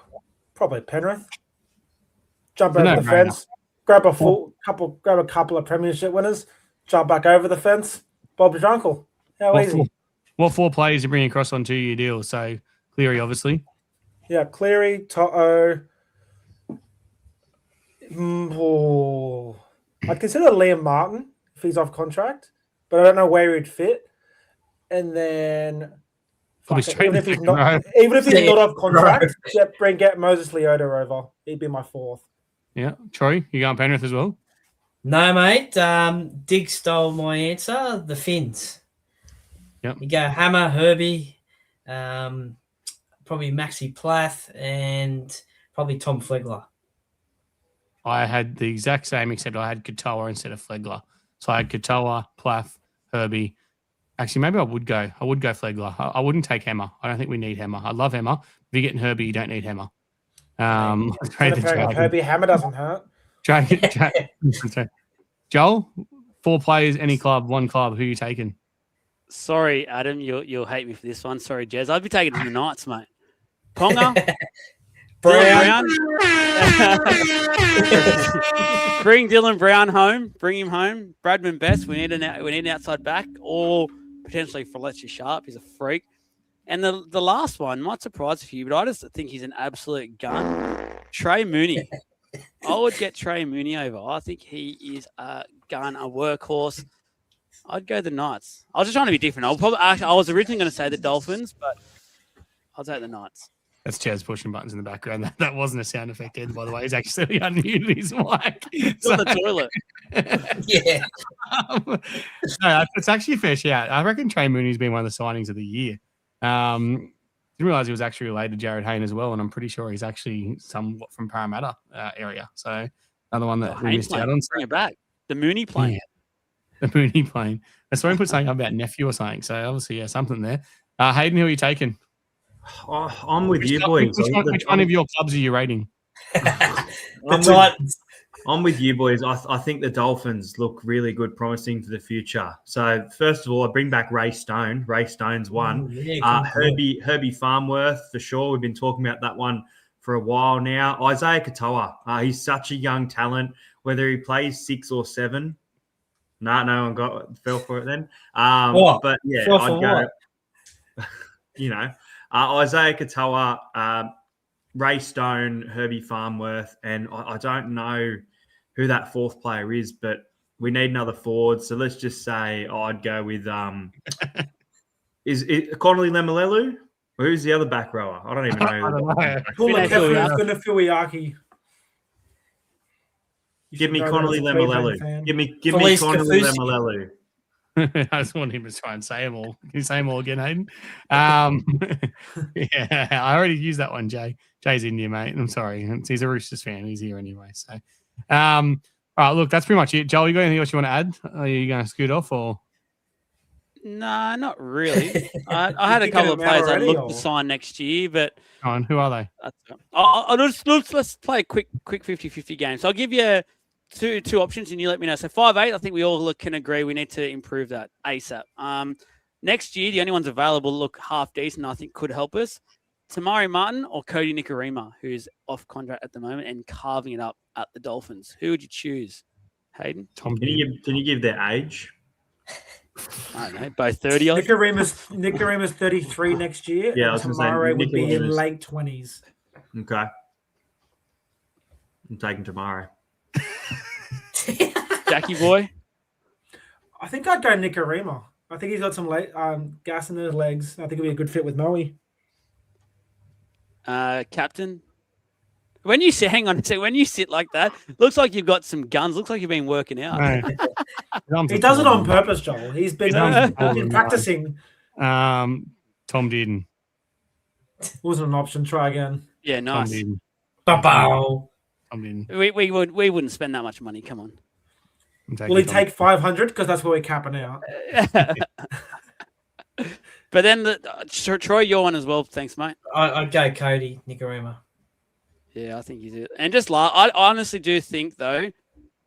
probably Penrith. Jump over the fence, grab a couple of premiership winners, jump back over the fence. Bob's your uncle. How easy.
What 4 players you bring across on 2-year deals? So Cleary, obviously.
Yeah, Cleary, To'o. I'd consider Liam Martin if he's off contract, but I don't know where he'd fit. And then even if he's not off contract, get Moses Leota over. He'd be my 4th.
Yeah, Troy, you going Penrith as well?
No, mate. Dig stole my answer. The Finns.
Yep.
You go Hammer, Herbie, probably Maxi Plath, and probably Tom Flegler.
I had the exact same, except I had Katoa instead of Flegler. So I had Katoa, Plath, Herbie. Actually, maybe I would go Flegler. I wouldn't take Hammer. I don't think we need Hammer. I love Hammer. If you're getting Herbie, you don't need Hammer.
Herbie Hammer doesn't hurt.
Joel, 4 players, any club, 1 club. Who are you taking?
Sorry, Adam, you'll hate me for this one. Sorry, Jez. I'd be taking the Knights, mate. Ponga, Brown. Bring Dylan Brown home. Bring him home. Bradman Best. We need an outside back, or potentially Fletcher Sharp. He's a freak. And the last one might surprise a few, but I just think he's an absolute gun. Trey Mooney. I would get Trey Mooney over. I think he is a gun, a workhorse. I'd go the Knights. I was just trying to be different. I was originally going to say the Dolphins, but I'll take the Knights.
That's Chaz pushing buttons in the background. That wasn't a sound effect, Ed, by the way. He's actually unmuted his mic.
It's on the toilet.
Yeah.
No, it's actually a fair shout. I reckon Trey Mooney's been one of the signings of the year. Didn't realise he was actually related to Jared Hayne as well, and I'm pretty sure he's actually somewhat from Parramatta area. So another one that we missed out on.
Bring it back. The Mooney plane.
Yeah. The Mooney plane. I saw him put something up about nephew or something. So obviously, yeah, something there. Hayden, who are you taking?
I'm with you, boys.
Which one of your clubs are you rating?
The Titans.
I'm with you, boys. I think the Dolphins look really good, promising for the future. So first of all, I bring back Ray Stone. Ray Stone's one. Herbie Farmworth, for sure. We've been talking about that one for a while now. Isaiah Katoa. He's such a young talent. Whether he plays 6 or 7. No one fell for it then. But yeah, I'd go. Isaiah Katoa, Ray Stone, Herbie Farmworth, and I don't know who that 4th player is, but we need another forward. So let's just say I'd go with is it Connolly Lemalelu? Or who's the other back rower? I don't even know.
Fuliaki.
Give me
Go
Connolly
there as a Cleveland
Lemuelu.
fan.
Give me
Felice
Connolly
Kafusi.
Lemuelu.
I just want him to try and say them all. Can you say them all again, Hayden? Yeah, I already used that one, Jay. Jay's India, mate. I'm sorry. He's a Roosters fan. He's here anyway. So, all right, look, that's pretty much it. Joel, you got anything else you want to add? Are you going to scoot off or?
Nah, not really. I had a
Picking
couple of
them out
players I'd
already,
look
or-
to sign next year, but
Go on, who are they?
let's play a quick 50-50 game. So I'll give you two options and you let me know. So 5'8", I think we all can agree we need to improve that ASAP. Next year, the only ones available look half decent, I think could help us. Tamari Martin or Cody Nikorima, who's off contract at the moment and carving it up at the Dolphins. Who would you choose, Hayden?
Tom.
Can you give their age?
I don't know, both 30 odd.
Nicorima's 33 next year.
Yeah, I
and
was gonna say
Tamare would be in
Nicorima's-
late 20s.
Okay. I'm taking Tamari.
Jackie boy.
I think I'd go Nikorima. I think he's got some gas in his legs. I think he'd be a good fit with Moe.
Captain. When you sit, hang on a second, when you sit like that, looks like you've got some guns. Looks like you've been working out.
He does it on purpose, Joel. He's been
He's
practicing.
Tom Dearden.
Wasn't an option. Try again.
Yeah,
Tom
nice.
Dearden.
Ba-bow.
Tom Dearden.
We wouldn't spend that much money. Come on.
I'm taking
Will he
Tom.
take 500? Because that's where we're capping out.
But then Troy, you're one as well. Thanks, mate.
I'd go Cody Nikorima.
Yeah, I think you do. And just I honestly do think though,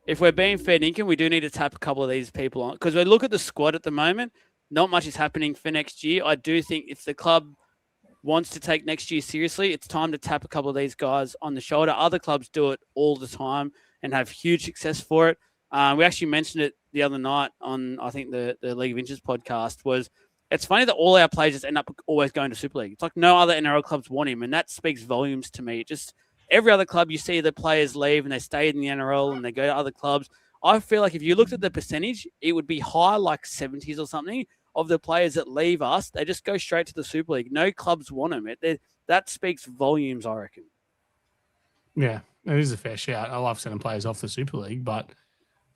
if we're being fair dinkum, we do need to tap a couple of these people on because we look at the squad at the moment. Not much is happening for next year. I do think if the club wants to take next year seriously, it's time to tap a couple of these guys on the shoulder. Other clubs do it all the time and have huge success for it. We actually mentioned it the other night on, I think, the League of Inches podcast was it's funny that all our players just end up always going to Super League. It's like no other NRL clubs want him, and that speaks volumes to me. Just every other club, you see the players leave and they stay in the NRL and they go to other clubs. I feel like if you looked at the percentage, it would be high, like 70s or something, of the players that leave us. They just go straight to the Super League. No clubs want them. That speaks volumes, I reckon.
Yeah, it is a fair shout. I love sending players off the Super League, but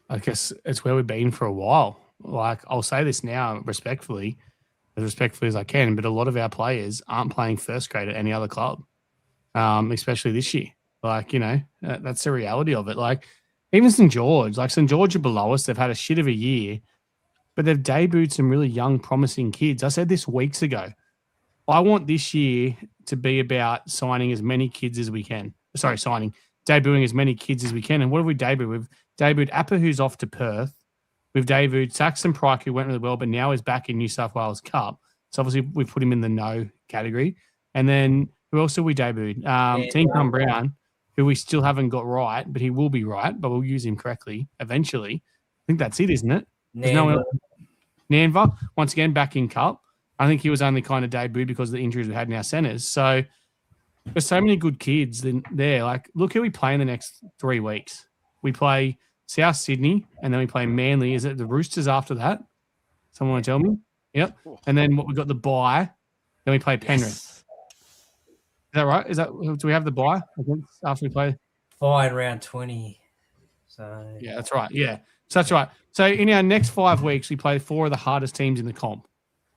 I guess it's where we've been for a while. Like, I'll say this now respectfully as I can, but a lot of our players aren't playing first grade at any other club, especially this year. Like, you know, that's the reality of it. Like, even St. George are below us. They've had a shit of a year, but they've debuted some really young, promising kids. I said this weeks ago. I want this year to be about signing as many kids as we can. Debuting as many kids as we can. And what have we debuted? We've debuted Appa, who's off to Perth. We've debuted Saxon Pryke, who went really well, but now is back in New South Wales Cup. So obviously we put him in the no category. And then who else have we debuted? Team Brown, who we still haven't got right, but he will be right, but we'll use him correctly eventually. I think that's it, isn't it? Nanva, once again, back in Cup. I think he was only kind of debuted because of the injuries we had in our centres. So there's so many good kids there. Like, look who we play in the next 3 weeks. We play South Sydney, and then we play Manly. Is it the Roosters after that? Someone want to tell me? Yep. And then we got the bye. Then we play Penrith.
Yes.
Is that right? Do we have the bye after we play?
Bye in round 20. So
Yeah, that's right. Yeah. So that's right. So in our next 5 weeks, we play 4 of the hardest teams in the comp.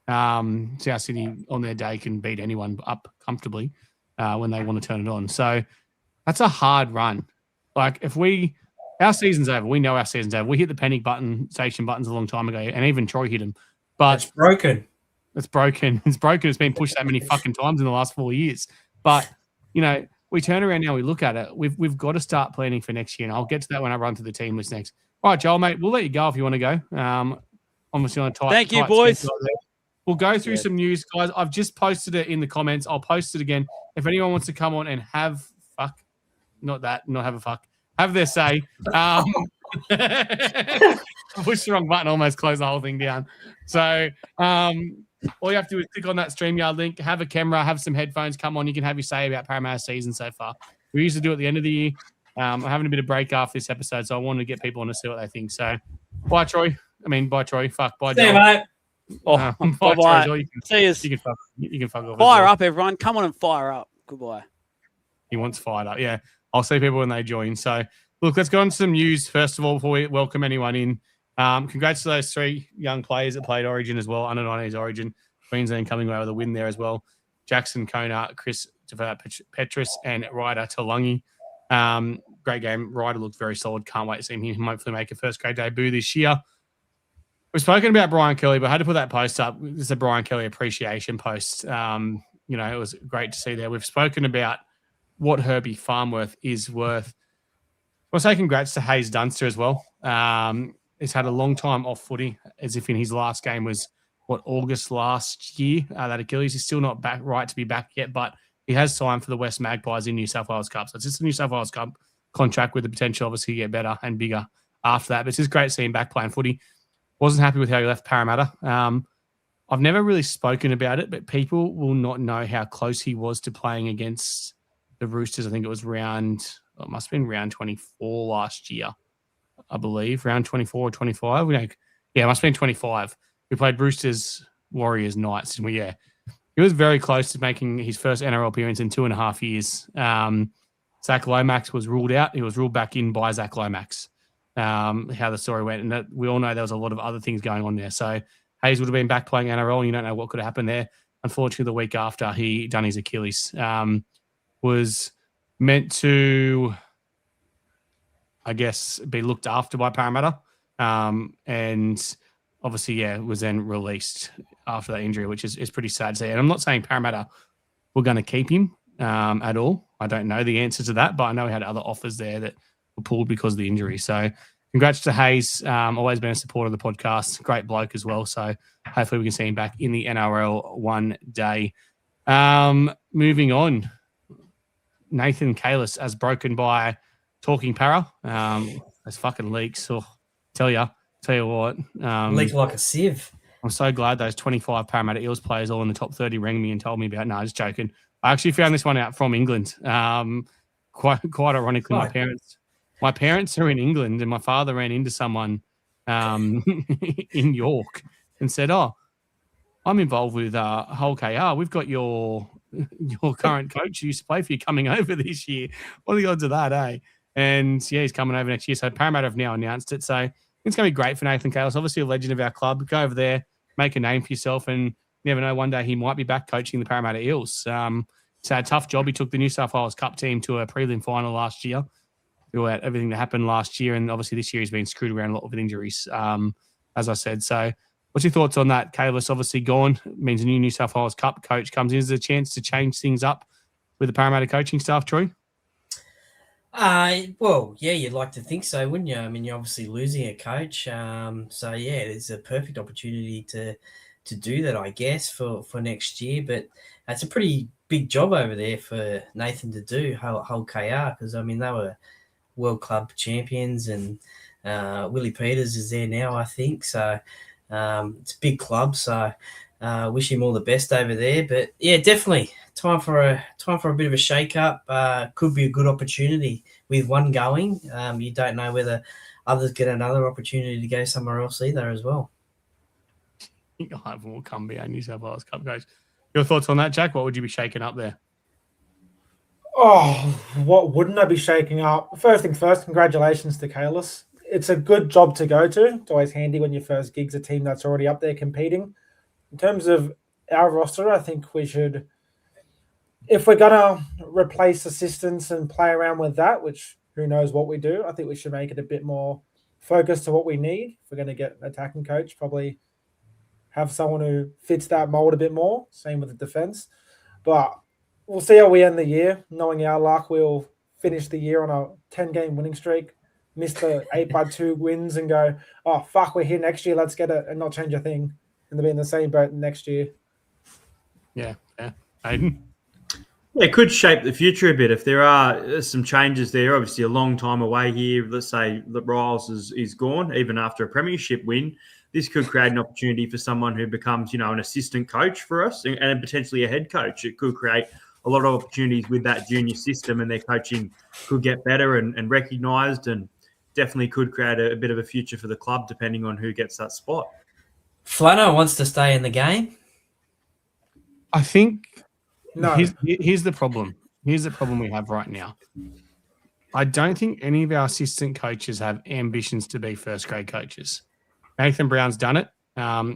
South Sydney on their day can beat anyone up comfortably when they want to turn it on. So that's a hard run. Like, our season's over. We know our season's over. We hit the panic station buttons a long time ago, and even Troy hit them. But
it's broken.
It's broken. It's broken. It's been pushed that many fucking times in the last 4 years. But, you know, we turn around now, we look at it. We've got to start planning for next year, and I'll get to that when I run through the team list next. All right, Joel, mate, we'll let you go if you want to go. Obviously on a tight.
Thank you,
tight
boys.
schedule there. We'll go through some news, guys. I've just posted it in the comments. I'll post it again. If anyone wants to come on and have their say. Push the wrong button, almost close the whole thing down. So all you have to do is click on that StreamYard link, have a camera, have some headphones, come on. You can have your say about Parramatta season so far. We used to do it at the end of the year. I'm having a bit of break after this episode, so I wanted to get people on to see what they think. So bye, Troy. Bye, Troy. Fuck. Bye,
See you,
Joel.
mate.
Oh,
Bye,
bye.
Troy.
See us.
You can fuck off.
Fire up, everyone. Come on and fire up. Goodbye.
He wants fired up. Yeah. I'll see people when they join. So Look, let's go on to some news first of all before we welcome anyone in. Congrats to those 3 young players that played Origin as well, under 19s Origin. Queensland coming away with a win there as well. Jackson Kona, Chris Petrus, and Ryder Talangi. Great game. Ryder looked very solid. Can't wait to see him hopefully make a first grade debut this year. We've spoken about Brian Kelly, but I had to put that post up. It's a Brian Kelly appreciation post. It was great to see there. We've spoken about what Herbie Farmworth is worth. I'll say congrats to Hayes Dunster as well. He's had a long time off footy, as if in his last game was, August last year. That Achilles. He's still not back right to be back yet, but he has signed for the West Magpies in New South Wales Cup. So it's just a New South Wales Cup contract with the potential, obviously, to get better and bigger after that. But it's just great to see him back playing footy. Wasn't happy with how he left Parramatta. I've never really spoken about it, but people will not know how close he was to playing against the Roosters. I think it was it must have been round 24 last year, I believe. Round 24 or 25. It must have been 25. We played Roosters, Warriors, Knights. And he was very close to making his first NRL appearance in 2.5 years. Zach Lomax was ruled out. He was ruled back in by Zach Lomax. How the story went. And we all know there was a lot of other things going on there. So Hayes would have been back playing NRL, and you don't know what could have happened there. Unfortunately, the week after he done his Achilles, was meant to, I guess, be looked after by Parramatta. And obviously, was then released after that injury, which is pretty sad to see. And I'm not saying Parramatta were going to keep him at all. I don't know the answer to that, but I know he had other offers there that were pulled because of the injury. So congrats to Hayes. Always been a supporter of the podcast. Great bloke as well. So hopefully we can see him back in the NRL one day. Moving on. Nathan Kalis as broken by Talking Parra. Those fucking leaks. Tell you what.
Leaked like a sieve.
I'm so glad those 25 Parramatta Eels players all in the top 30 rang me and told me about. No, just joking. I actually found this one out from England. Quite ironically, my parents are in England, and my father ran into someone in York and said, "Oh, I'm involved with Hull KR. We've got your current coach who used to play for you coming over this year. What are the odds of that, eh?" And he's coming over next year. So Parramatta have now announced it. So it's going to be great for Nathan Kalis. Obviously a legend of our club. Go over there, make a name for yourself, and you never know, one day he might be back coaching the Parramatta Eels. It's a tough job. He took the New South Wales Cup team to a prelim final last year throughout everything that happened last year. And obviously this year he's been screwed around a lot with injuries, as I said. So what's your thoughts on that? Kalis obviously gone. It means a new New South Wales Cup coach comes in. Is there a chance to change things up with the Parramatta coaching staff, Troy?
You'd like to think so, wouldn't you? I mean, you're obviously losing a coach. It's a perfect opportunity to do that, I guess, for next year. But that's a pretty big job over there for Nathan to do, Hull KR, because, I mean, they were World Club champions, and Willie Peters is there now, I think. So it's a big club. So wish him all the best over there. But, yeah, definitely time for a bit of a shake-up. Could be a good opportunity with one going. You don't know whether others get another opportunity to go somewhere else either as well.
I think Ivan will come be our New South Wales Cup coach. Your thoughts on that, Jack? What would you be shaking up there?
Oh, what wouldn't I be shaking up? First thing first, congratulations to Kalis. It's a good job to go to. It's always handy when your first gig's a team that's already up there competing. In terms of our roster, I think we should, if we're going to replace assistants and play around with that, which who knows what we do, I think we should make it a bit more focused to what we need. If we're going to get an attacking coach, probably have someone who fits that mold a bit more. Same with the defense. But we'll see how we end the year. Knowing our luck, we'll finish the year on a 10-game winning streak, miss the 8-2 wins and go, oh, fuck, we're here next year. Let's get it and not change a thing. And they'll be in the same boat next year.
Yeah. Aiden?
Yeah, it could shape the future a bit if there are some changes there. Obviously, a long time away here. Let's say that Riles is gone, even after a premiership win. This could create an opportunity for someone who becomes, an assistant coach for us and potentially a head coach. It could create a lot of opportunities with that junior system, and their coaching could get better and recognised, and definitely could create a bit of a future for the club depending on who gets that spot.
Flano wants to stay in the game.
I think
No.
here's the problem. Here's the problem we have right now. I don't think any of our assistant coaches have ambitions to be first grade coaches. Nathan Brown's done it.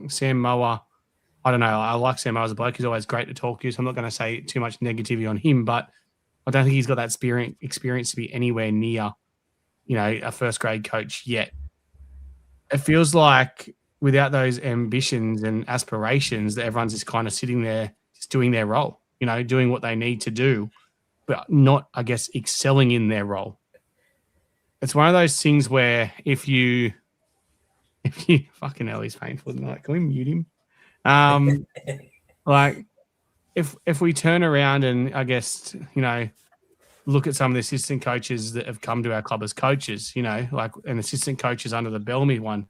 Sam Mower, I don't know. I like Sam Mower as a bloke. He's always great to talk to. So I'm not going to say too much negativity on him, but I don't think he's got that experience to be anywhere near, a first grade coach yet. It feels like without those ambitions and aspirations that everyone's just kind of sitting there just doing their role, doing what they need to do, but not, I guess, excelling in their role. It's one of those things where if you fucking hell, he's painful tonight. Can we mute him? Like if we turn around and I guess, look at some of the assistant coaches that have come to our club as coaches, like an assistant coaches under the Bellamy one,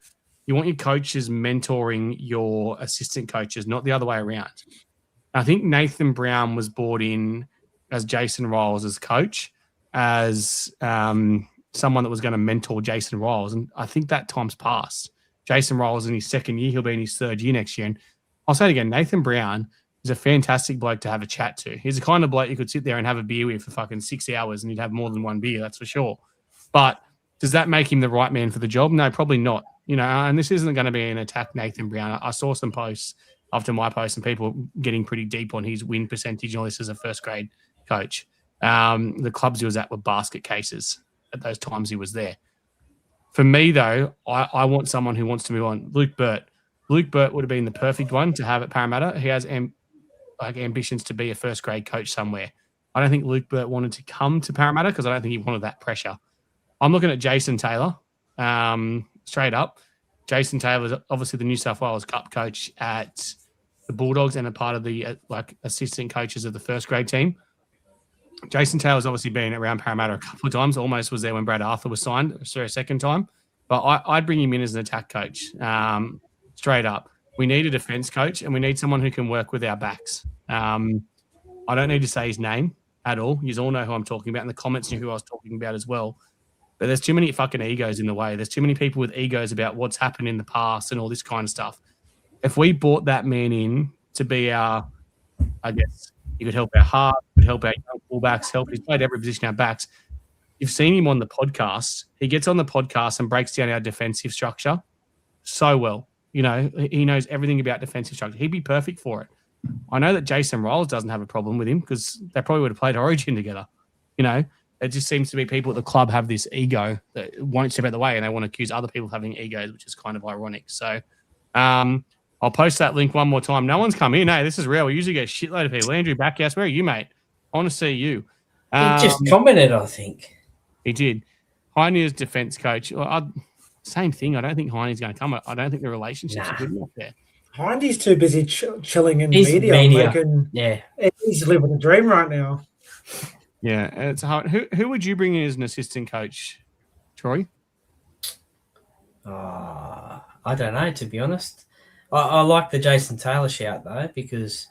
you want your coaches mentoring your assistant coaches, not the other way around. I think Nathan Brown was brought in as Jason Riles as coach, as someone that was going to mentor Jason Riles. And I think that time's passed. Jason Riles in his second year, he'll be in his third year next year. And I'll say it again, Nathan Brown is a fantastic bloke to have a chat to. He's the kind of bloke you could sit there and have a beer with for fucking 6 hours and you'd have more than one beer, that's for sure. But does that make him the right man for the job? No, probably not. And this isn't going to be an attack Nathan Brown. I saw some posts after my post and people getting pretty deep on his win percentage and all this as a first grade coach. The clubs he was at were basket cases at those times he was there. For me, though, I want someone who wants to move on. Luke Burt would have been the perfect one to have at Parramatta. He has ambitions to be a first grade coach somewhere. I don't think Luke Burt wanted to come to Parramatta because I don't think he wanted that pressure. I'm looking at Jason Taylor, straight up. Jason Taylor is obviously the New South Wales Cup coach at the Bulldogs and a part of the assistant coaches of the first grade team. Jason Taylor's obviously been around Parramatta a couple of times. Almost was there when Brad Arthur was signed for a second time. But I'd bring him in as an attack coach, straight up. We need a defence coach and we need someone who can work with our backs. I don't need to say his name at all. You all know who I'm talking about. In the comments, you know who I was talking about as well. But there's too many fucking egos in the way. There's too many people with egos about what's happened in the past and all this kind of stuff. If we brought that man in to be our, I guess, he could help our heart, could help our young fullbacks, he's played every position our backs. You've seen him on the podcast. He gets on the podcast and breaks down our defensive structure so well. He knows everything about defensive structure. He'd be perfect for it. I know that Jason Riles doesn't have a problem with him because they probably would have played Origin together. It just seems to be people at the club have this ego that won't step out the way and they want to accuse other people of having egos, which is kind of ironic. So I'll post that link one more time. No one's come in. Hey, this is real. We usually get a shitload of people. Andrew Backhouse, where are you, mate? I want to see you.
He just commented, I think.
He did. Heine's defense coach. Same thing. I don't think Heine's going to come. I don't think the relationships are good enough there.
Heine's too busy chilling in
He's
media. He's living a dream right now.
Yeah, it's hard. Who would you bring in as an assistant coach, Troy?
I don't know, to be honest. I like the Jason Taylor shout, though, because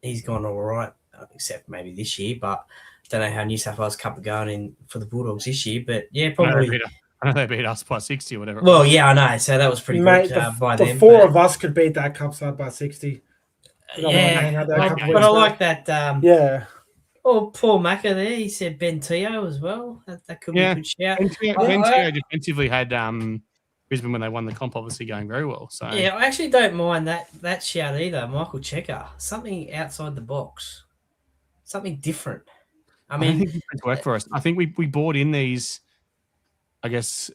he's gone all right, except maybe this year. But I don't know how New South Wales Cup are going in for the Bulldogs this year. But, yeah, probably.
I know they beat us by 60 or whatever.
Well, yeah, I know. So that was pretty good by them.
The four of us could beat that Cup side by 60.
Yeah, but I like that.
Yeah.
Oh, Paul Macca there. He said Ben Teo as well. That could be a good shout.
Ben Teo defensively had Brisbane when they won the comp, obviously going very well. So
yeah, I actually don't mind that shout either. Michael Checker, something outside the box, something different. I mean,
I think it's work for us. I think we brought in these, I guess,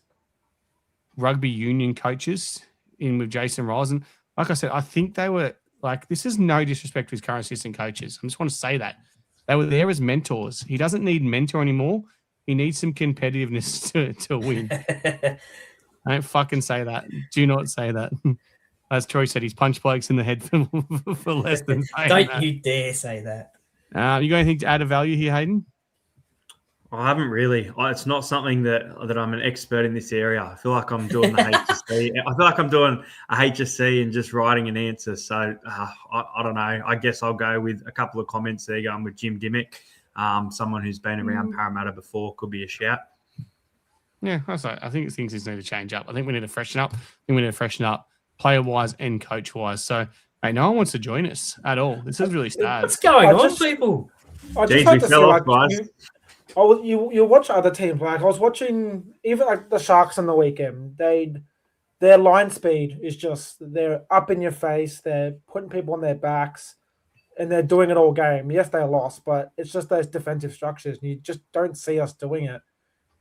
rugby union coaches in with Jason Riles, and like I said, I think they were like, this is no disrespect to his current assistant coaches. I just want to say that. They were there as mentors. He doesn't need mentor anymore. He needs some competitiveness to win. Don't fucking say that. Do not say that. As Troy said, he's punched blokes in the head for less than saying
Don't
that.
you dare say that.
You got anything to add a value here, Hayden?
I haven't really. It's not something that I'm an expert in this area. I feel like I'm doing the HSC. I feel like I'm doing a HSC and just writing an answer. So I don't know. I guess I'll go with a couple of comments there going with Jim Dimmick. Someone who's been around Parramatta before could be a shout.
Yeah, I think things need to change up. I think we need to freshen up. I think we need to freshen up player-wise and coach-wise. So, mate, no one wants to join us at all. This is really sad.
What's going on, people?
Jeez, we fell off, guys.
You watch other teams. Like I was watching even like the Sharks on the weekend. Their line speed is just they're up in your face. They're putting people on their backs, and they're doing it all game. Yes, they lost, but it's just those defensive structures. And you just don't see us doing it.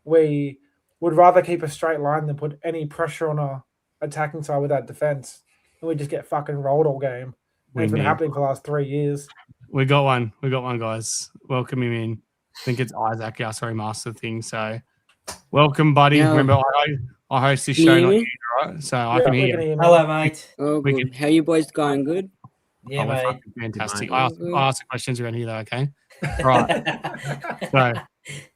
We would rather keep a straight line than put any pressure on our attacking side with that defense, and we just get fucking rolled all game. And it's been happening for the last 3 years.
We got one, guys. Welcome him in. I think it's Isaac, our sorry master thing. So, welcome, buddy.
Yeah.
Remember, I host this
Can you
show,
hear
not
me?
you, right? So I can hear you.
Hello, mate.
Oh,
We
good. How you boys going? Good.
Yeah,
we're
mate.
fucking fantastic.
Good,
mate.
I ask the questions around here, though. Okay. Right. So,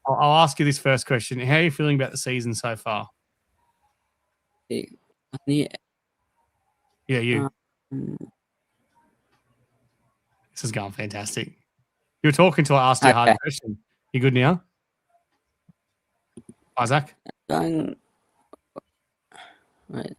I'll ask you this first question. How are you feeling about the season so far?
Yeah.
Yeah, you.
Um,
This is going fantastic. You were talking till I asked you a hard
Okay.
question. You good now? Isaac?
going. Wait.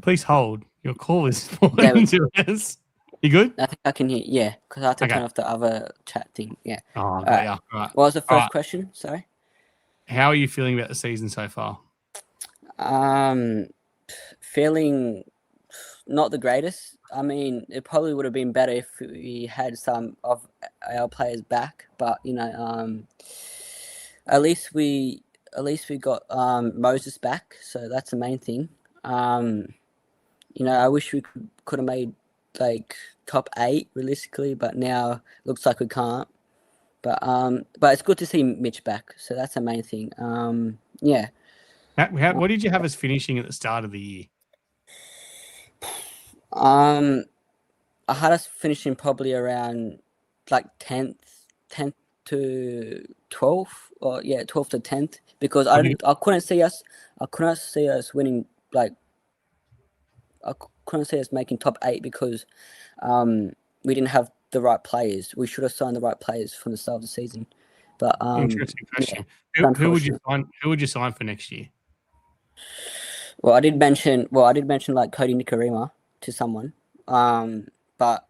Please hold. Your call is
There we
important to us. You good?
I think I can hear. Yeah, because I have to
Okay.
turn off the other chat thing. Yeah.
Oh,
Alright.
yeah. All right.
What was the first
Alright.
question? Sorry.
How are you feeling about the season so far?
Feeling not the greatest. I mean, it probably would have been better if we had some of our players back, but at least we got Moses back, so that's the main thing. I wish we could have made like top 8 realistically, but now looks like we can't. But it's good to see Mitch back, so that's the main thing. Yeah.
What did you have us finishing at the start of the year?
I had us finishing probably around like 10th to 12th, or 12th to 10th, because I couldn't see us winning, like I couldn't see us making top 8 because we didn't have the right players. We should have signed the right players from the start of the season. But
Interesting question.
yeah,
Who would you sign? Who would you sign for next year?
Well, I did mention like Cody Nicarima to someone, but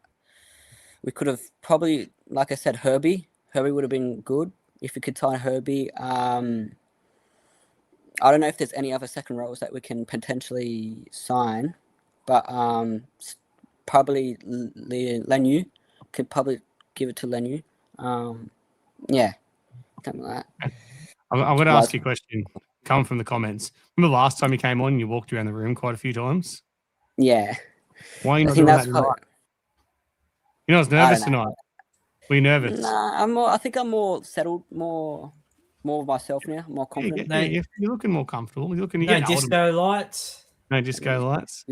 we could have probably, like I said, Herbie would have been good if we could sign Herbie. I don't know if there's any other second rows that we can potentially sign, but probably Lenu could probably give it to Lenu. Yeah, something like that.
I'm going to ask you a question. Come from the comments. Remember last time you came on, you walked around the room quite a few times.
Yeah.
Why are you
I
not
think
doing
that's
that
probably,
tonight? You're not nervous
I don't know.
tonight. Were you nervous?
Nah, I think I'm more settled, more of myself now, more
Yeah,
confident.
you're looking more comfortable. You're looking.
No
You're getting older.
disco lights.
No disco lights.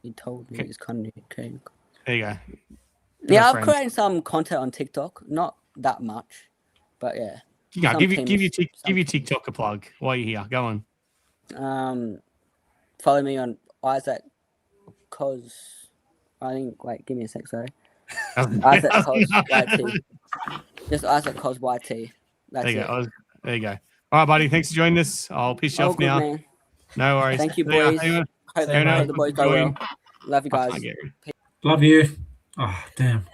He told me
Okay.
it's kind of okay.
There you go.
Yeah, I'm
friends.
creating some content on TikTok, not that much, but yeah.
Yeah,
Some
give
teams-
your TikTok a plug while you're here. Go on.
Follow me on Isaac Cos. I think. Wait, give me a sec. Sorry, Isaac Cos YT. Just Isaac Cos YT. That's
There you
it.
go. There you go. All right, buddy. Thanks for joining us. I'll piss you
Oh,
off
good,
now.
man.
No worries.
Thank you,
See ya.
boys.
Hang on.
Hope
Say no.
the boys go well. Love you
I
guys.
can't get it.
Love you. Oh, damn.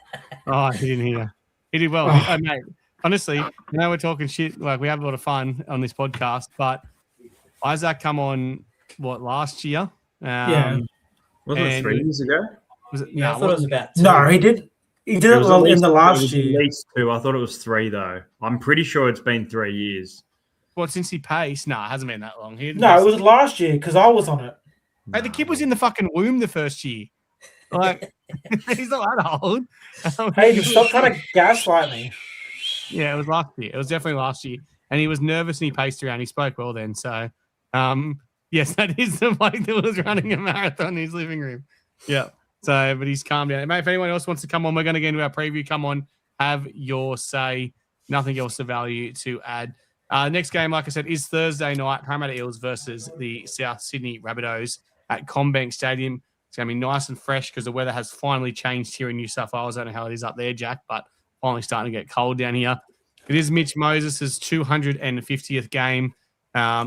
Oh, he didn't hear. He did well.
Oh.
Mate, honestly, we're talking shit. Like, we have a lot of fun on this podcast, but Isaac come on, last year?
Yeah.
Wasn't it
And-
3 years ago?
Was it?
Yeah, I thought it was about 2.
No, he did. He did it
was at
in
least-
the
it
last
was
year.
At least 2. I thought it was 3 though. I'm pretty sure it's been 3 years.
What, since he paced? Nah, it hasn't been that long.
No, it was last year because I was on it.
Hey, the kid was in the fucking womb the first year. Like, he's not that old.
Hey, stop trying to gaslight me.
Yeah, it was last year. It was definitely last year. And he was nervous and he paced around. He spoke well then. So, yes, that is the bloke that was running a marathon in his living room. Yeah. So, but he's calmed down. Mate, if anyone else wants to come on, we're going to get into our preview. Come on, have your say. Nothing else of value to add. Next game, like I said, is Thursday night. Parramatta Eels versus the South Sydney Rabbitohs at Combank Stadium. It's going to be nice and fresh because the weather has finally changed here in New South Wales. I don't know how it is up there, Jack, but finally starting to get cold down here. It is Mitch Moses' 250th game.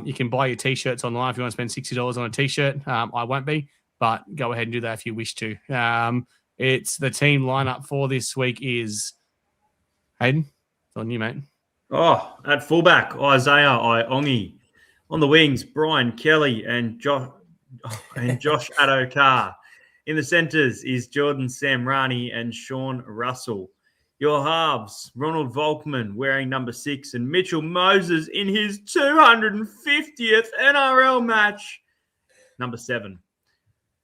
You can buy your T-shirts online if you want to spend $60 on a T-shirt. I won't be, but go ahead and do that if you wish to. It's the team lineup for this week is Hayden. It's on you, mate.
Oh, at fullback, Isaiah Iongi. On the wings, Brian Kelly and Josh Adokar. In the centres is Jordan Samrani and Sean Russell. Your halves, Ronald Volkman wearing number 6 and Mitchell Moses in his 250th NRL match, number 7.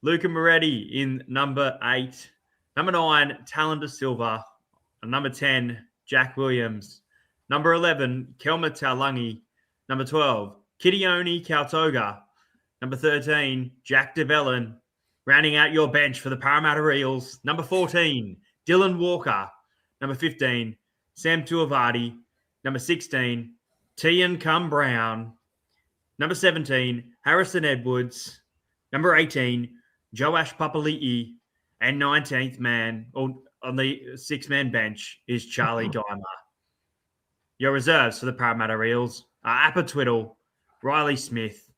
Luca Moretti in number 8. Number 9, Talon Silva. Number 10, Jack Williams. Number 11, Kelma Taulangi. Number 12, Kitioni Kautoga. Number 13, Jack DeVellin. Rounding out your bench for the Parramatta Eels. Number 14, Dylan Walker. Number 15, Sam Tuivati. Number 16, Tian Cum Brown. Number 17, Harrison Edwards. Number 18, Joash Papali'i. And 19th man, or on the 6-man bench, is Charlie Geimer. Your reserves for the Parramatta Eels are Appa Twiddle, Riley Smith,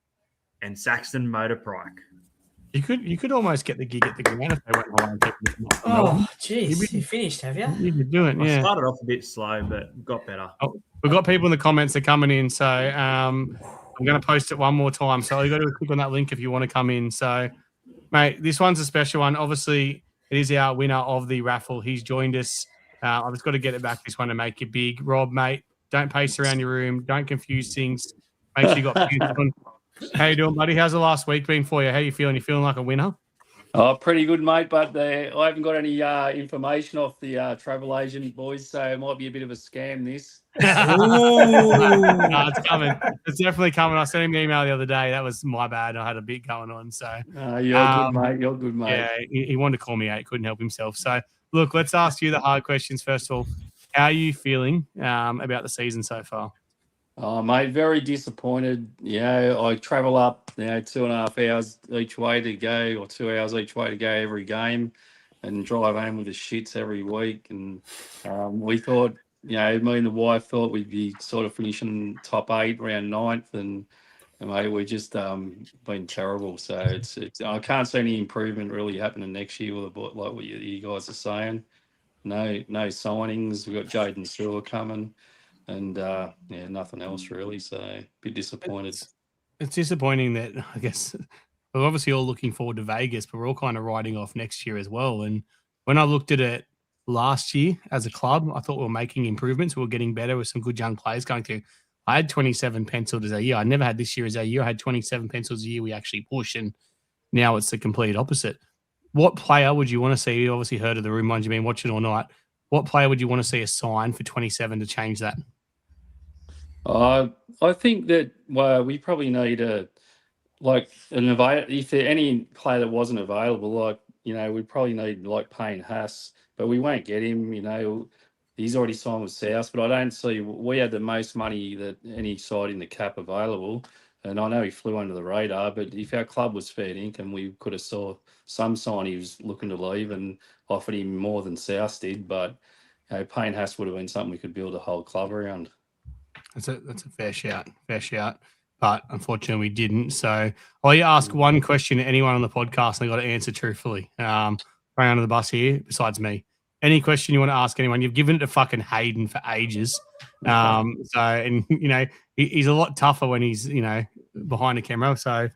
and Saxton Motor Pryke.
You could almost get the gig at the ground if they went high and kept it.
Oh, jeez. You finished, have you?
You could do it,
I
yeah.
started off a bit slow, but got better.
Oh, we've got people in the comments that are coming in, so I'm going to post it one more time. So you got to click on that link if you want to come in. So, mate, this one's a special one. Obviously, it is our winner of the raffle. He's joined us. I've just got to get it back this one to make it big. Rob, mate, don't pace around your room. Don't confuse things. Make sure you got pants on. How you doing, buddy? How's the last week been for you? How you feeling? You feeling like a winner?
Oh, pretty good, mate. But I haven't got any information off the travel agent boys, so it might be a bit of a scam. This.
No, it's coming. It's definitely coming. I sent him an email the other day. That was my bad. I had a bit going on. So
You're good, mate. You're good, mate.
Yeah, he wanted to call me out. He couldn't help himself. So look, let's ask you the hard questions first of all. How are you feeling about the season so far?
Oh, mate, very disappointed. I travel up, 2.5 hours each way to go, or 2 hours each way to go every game, and drive home with the shits every week. And we thought, me and the wife thought we'd be sort of finishing top 8, around 9th, and mate, we just been terrible. So it's I can't see any improvement really happening next year with like what you guys are saying. No signings. We've got Jaden Stewart coming. And nothing else really. So a bit disappointed.
It's disappointing that I guess we're obviously all looking forward to Vegas, but we're all kind of riding off next year as well. And when I looked at it last year as a club, I thought we were making improvements. We were getting better with some good young players going through. I had 27 penciled as a year. I never had this year as a year. I had 27 pencils a year we actually push, and now it's the complete opposite. What player would you want to see? You obviously heard of the room ones you've been watching all night. What player would you want to see a sign for 27 to change that?
I think that we probably need if there any player that wasn't available, we'd probably need Payne Haas, but we won't get him. He's already signed with South, but I don't see we had the most money that any side in the cap available, and I know he flew under the radar. But if our club was fair income, we could have saw some sign he was looking to leave and offered him more than South did. But Payne Haas would have been something we could build a whole club around.
That's a fair shout, but unfortunately we didn't. So I'll ask one question to anyone on the podcast, and they got to answer truthfully. Right under the bus here, besides me. Any question you want to ask anyone, you've given it to fucking Hayden for ages. He's a lot tougher when he's behind the camera. So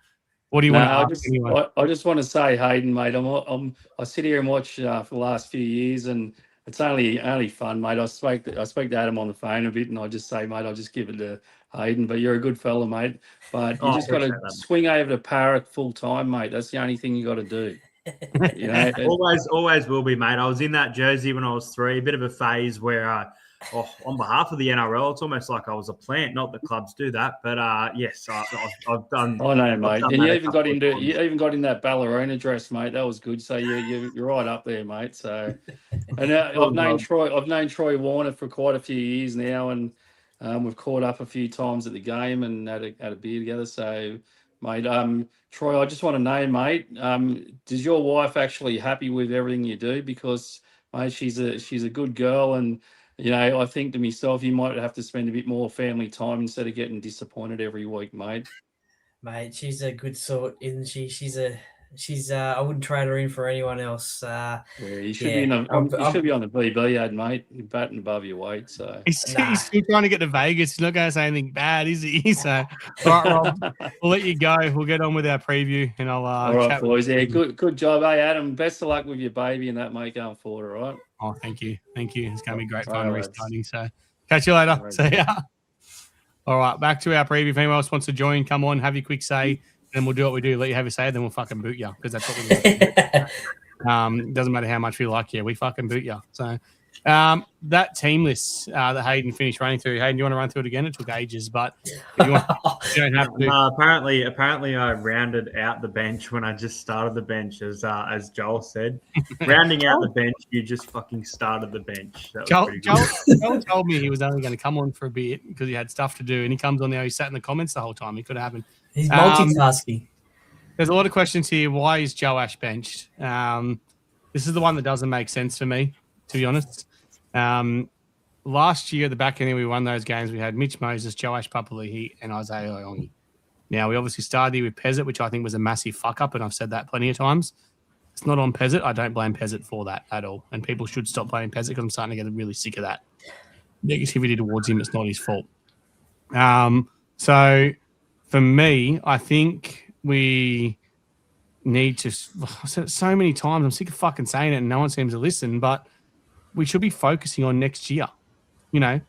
what do you want to ask anyone?
I just want to say, Hayden, mate, I sit here and watch for the last few years, and it's only fun, mate. I spoke to Adam on the phone a bit, and I just say, mate, I'll just give it to Hayden. But you're a good fella, mate. But you just got to swing over to Parra full time, mate. That's the only thing you got to do.
Always will be, mate. I was in that jersey when I was 3. A bit of a phase where, on behalf of the NRL, it's almost like I was a plant. Not that clubs do that, but yes, I've done.
I know, mate. And you even got in that ballerina dress, mate. That was good. So you're right up there, mate. So, and I've known Troy Warner for quite a few years now, and we've caught up a few times at the game and had a beer together. So, mate, Troy, I just want to know, mate, does your wife actually happy with everything you do? Because, mate, she's a good girl, and I think to myself, you might have to spend a bit more family time instead of getting disappointed every week, mate.
Mate, she's a good sort, isn't she? She's a She's I wouldn't trade her in for anyone else.
Yeah, you should
Yeah,
be in
I'm-
you should be on the BB ad, mate. You're batting above your weight, so.
He's
Nah.
still trying to get to Vegas. He's not going to say anything bad, is he? So, all right, Rob, we'll let you go. We'll get on with our preview, and I'll
All right,
chat
boys.
with
Yeah,
you.
good job, hey Adam. Best of luck with your baby and that, mate, going forward. All right.
Oh, thank you. It's going to be great
All
fun
right, lads.
restarting. So, catch you later.
All right.
See ya. All right, back to our preview. If anyone else wants to join, come on, have your quick say, and we'll do what we do. Let you have your say, then we'll fucking boot you because that's what we do. Doesn't matter how much we like you, we fucking boot you. So, that team list that Hayden finished running through. Hayden, do you want to run through it again? It took ages, but if you, want, you don't have to.
Apparently, I rounded out the bench when I just started the bench, as Joel said. Rounding out the bench, you just fucking started the bench. That was pretty good.
Joel told me he was only going to come on for a bit because he had stuff to do, and he comes on now. He sat in the comments the whole time. It could have happened.
He's multitasking.
There's a lot of questions here. Why is Joe Ash benched? This is the one that doesn't make sense for me, to be honest. Last year at the back end, we won those games. We had Mitch Moses, Joe Ash Papali'i, and Isaiah Iongi. Now, we obviously started here with Pezzett, which I think was a massive fuck-up, and I've said that plenty of times. It's not on Pezzett. I don't blame Pezzett for that at all. And people should stop blaming Pezzett because I'm starting to get really sick of that negativity towards him. It's not his fault. So, for me, I think we need to – I've said it so many times. I'm sick of fucking saying it and no one seems to listen, but we should be focusing on next year. You know,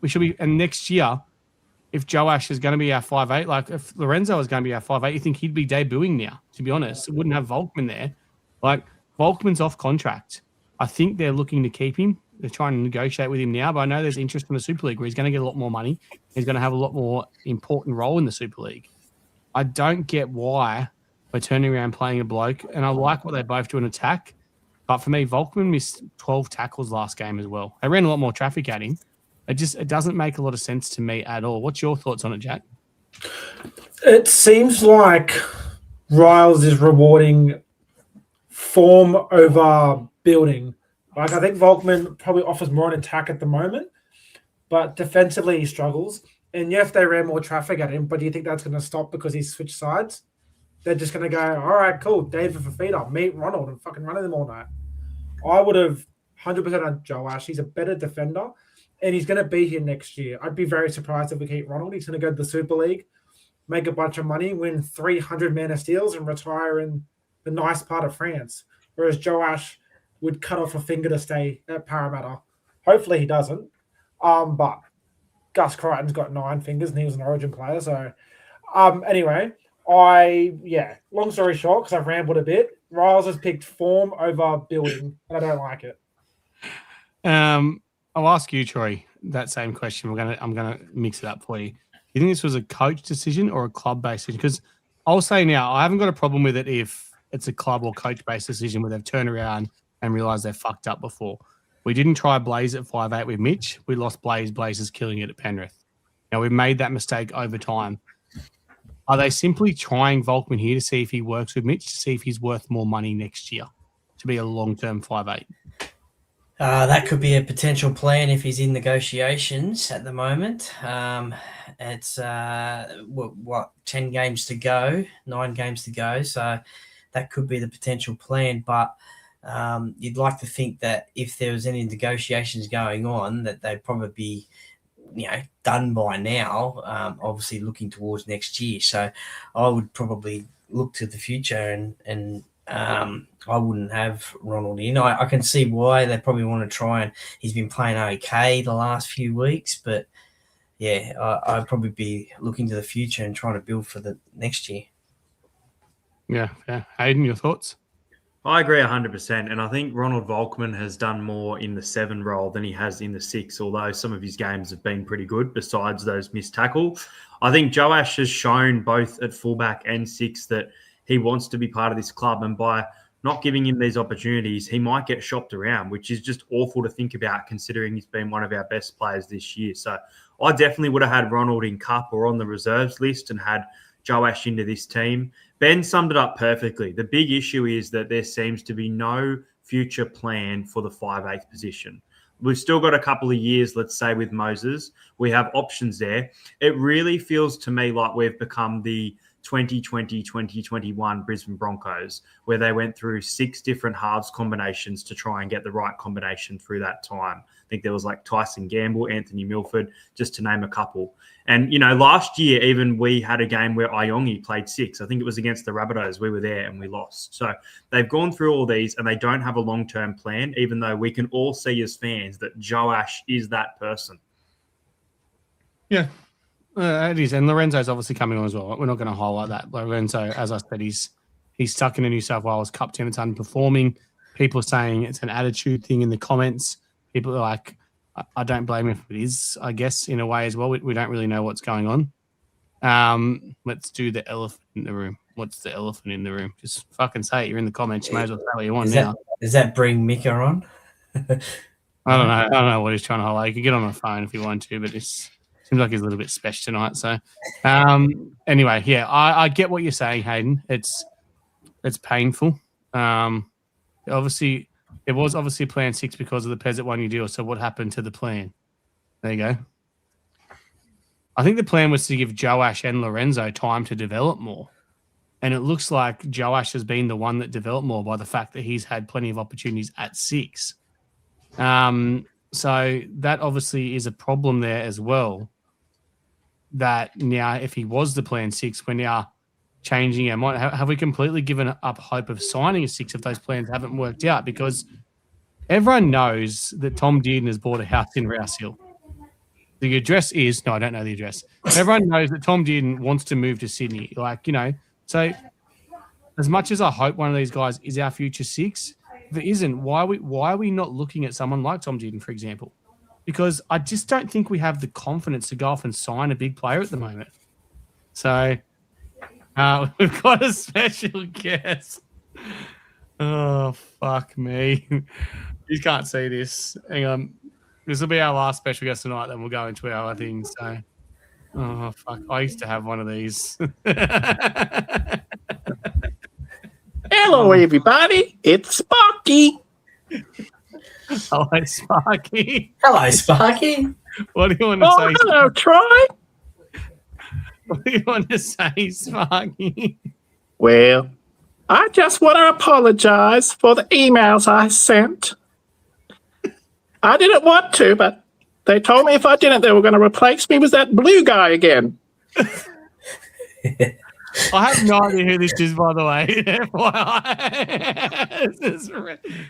we should be – and next year, if Joe Ash is going to be our 5'8", like if Lorenzo is going to be our 5'8", you think he'd be debuting now, to be honest. It wouldn't have Volkman there. Like, Volkman's off contract. I think they're looking to keep him. They're trying to negotiate with him now, but I know there's interest in the Super League where he's going to get a lot more money. He's going to have a lot more important role in the Super League. I don't get why we're turning around playing a bloke, and I like what they both do in attack, but for me, Volkman missed 12 tackles last game as well. They ran a lot more traffic at him. It doesn't make a lot of sense to me at all. What's your thoughts on it, Jack?
It seems like Riles is rewarding form over building. Like, I think Volkman probably offers more an attack at the moment, but defensively he struggles. And yes, they ran more traffic at him, but do you think that's going to stop because he switched sides? They're just going to go, all right, cool, David Fafita, meet Ronald and fucking run them all night. I would have 100% on Joe Ash. He's a better defender, and he's going to be here next year. I'd be very surprised if we keep Ronald. He's going to go to the Super League, make a bunch of money, win 300 Man of Steals, and retire in the nice part of France. Whereas Joe Ash would cut off a finger to stay at Parramatta. Hopefully he doesn't. But Gus Crichton's got 9 fingers and he was an Origin player. So anyway, long story short, because I've rambled a bit, Riles has picked form over building, and I don't like it.
I'll ask you, Troy, that same question. I'm gonna mix it up for you. Do you think this was a coach decision or a club-based decision? Because I'll say now, I haven't got a problem with it if it's a club or coach-based decision where they've turned around and realised they've fucked up before. We didn't try Blaze at 5'8" with Mitch. We lost Blaze. Blaze is killing it at Penrith. Now, we've made that mistake over time. Are they simply trying Volkman here to see if he works with Mitch, to see if he's worth more money next year to be a long-term 5'8"?
That could be a potential plan if he's in negotiations at the moment. It's 10 games to go, 9 games to go. So that could be the potential plan. But you'd like to think that if there was any negotiations going on, that they'd probably be, done by now, obviously looking towards next year. So I would probably look to the future and I wouldn't have Ronald in. I can see why they probably want to try, and he's been playing okay the last few weeks, but yeah, I'd probably be looking to the future and trying to build for the next year.
Yeah. Hayden, your thoughts?
I agree 100%, and I think Ronald Volkman has done more in the 7 role than he has in the 6, although some of his games have been pretty good besides those missed tackle. I think Joe Ash has shown both at fullback and 6 that he wants to be part of this club, and by not giving him these opportunities, he might get shopped around, which is just awful to think about considering he's been one of our best players this year. So I definitely would have had Ronald in cup or on the reserves list and had Joe Ash into this team. Ben summed it up perfectly. The big issue is that there seems to be no future plan for the 5'8" position. We've still got a couple of years, let's say, with Moses. We have options there. It really feels to me like we've become the 2020-2021 Brisbane Broncos, where they went through 6 different halves combinations to try and get the right combination through that time. I think there was like Tyson Gamble, Anthony Milford, just to name a couple. And, last year, even we had a game where Iongi played 6. I think it was against the Rabbitohs. We were there and we lost. So they've gone through all these and they don't have a long-term plan, even though we can all see as fans that Joash is that person.
Yeah, it is. And Lorenzo's obviously coming on as well. We're not going to highlight that. Lorenzo, as I said, he's stuck in a New South Wales Cup team. It's underperforming. People are saying it's an attitude thing in the comments. People are like, I don't blame him if it is, I guess, in a way as well. We don't really know what's going on. Let's do the elephant in the room. What's the elephant in the room? Just fucking say it. You're in the comments. You may as well say what you want now.
Does that bring Mika on?
I don't know what he's trying to highlight. You can get on the phone if you want to, but it seems like he's a little bit special tonight. So, anyway, yeah, I get what you're saying, Hayden. It's painful. Obviously, there was obviously plan 6 because of the Pezet 1-year deal. So what happened to the plan? There you go. I think the plan was to give Joash and Lorenzo time to develop more. And it looks like Joash has been the one that developed more by the fact that he's had plenty of opportunities at 6. So that obviously is a problem there as well. That now, if he was the plan 6, we're now changing our mind. Have we completely given up hope of signing a 6 if those plans haven't worked out? Because everyone knows that Tom Dearden has bought a house in Rouse Hill. The address is, no, I don't know the address. Everyone knows that Tom Dearden wants to move to Sydney. So as much as I hope one of these guys is our future 6, if it isn't, why are we not looking at someone like Tom Dearden, for example? Because I just don't think we have the confidence to go off and sign a big player at the moment. So we've got a special guest. Oh, fuck me. You can't see this. Hang on. This will be our last special guest tonight, then we'll go into our things. So, oh, fuck. I used to have one of these.
Hello, everybody. It's Sparky.
Hello, Sparky.
Hello, Sparky.
What do you want to say?
Hello, Troy.
What do you want to say, Sparky?
Well, I just want to apologize for the emails I sent. I didn't want to, but they told me if I didn't, they were going to replace me with that blue guy again.
I have no idea who this is, by the way.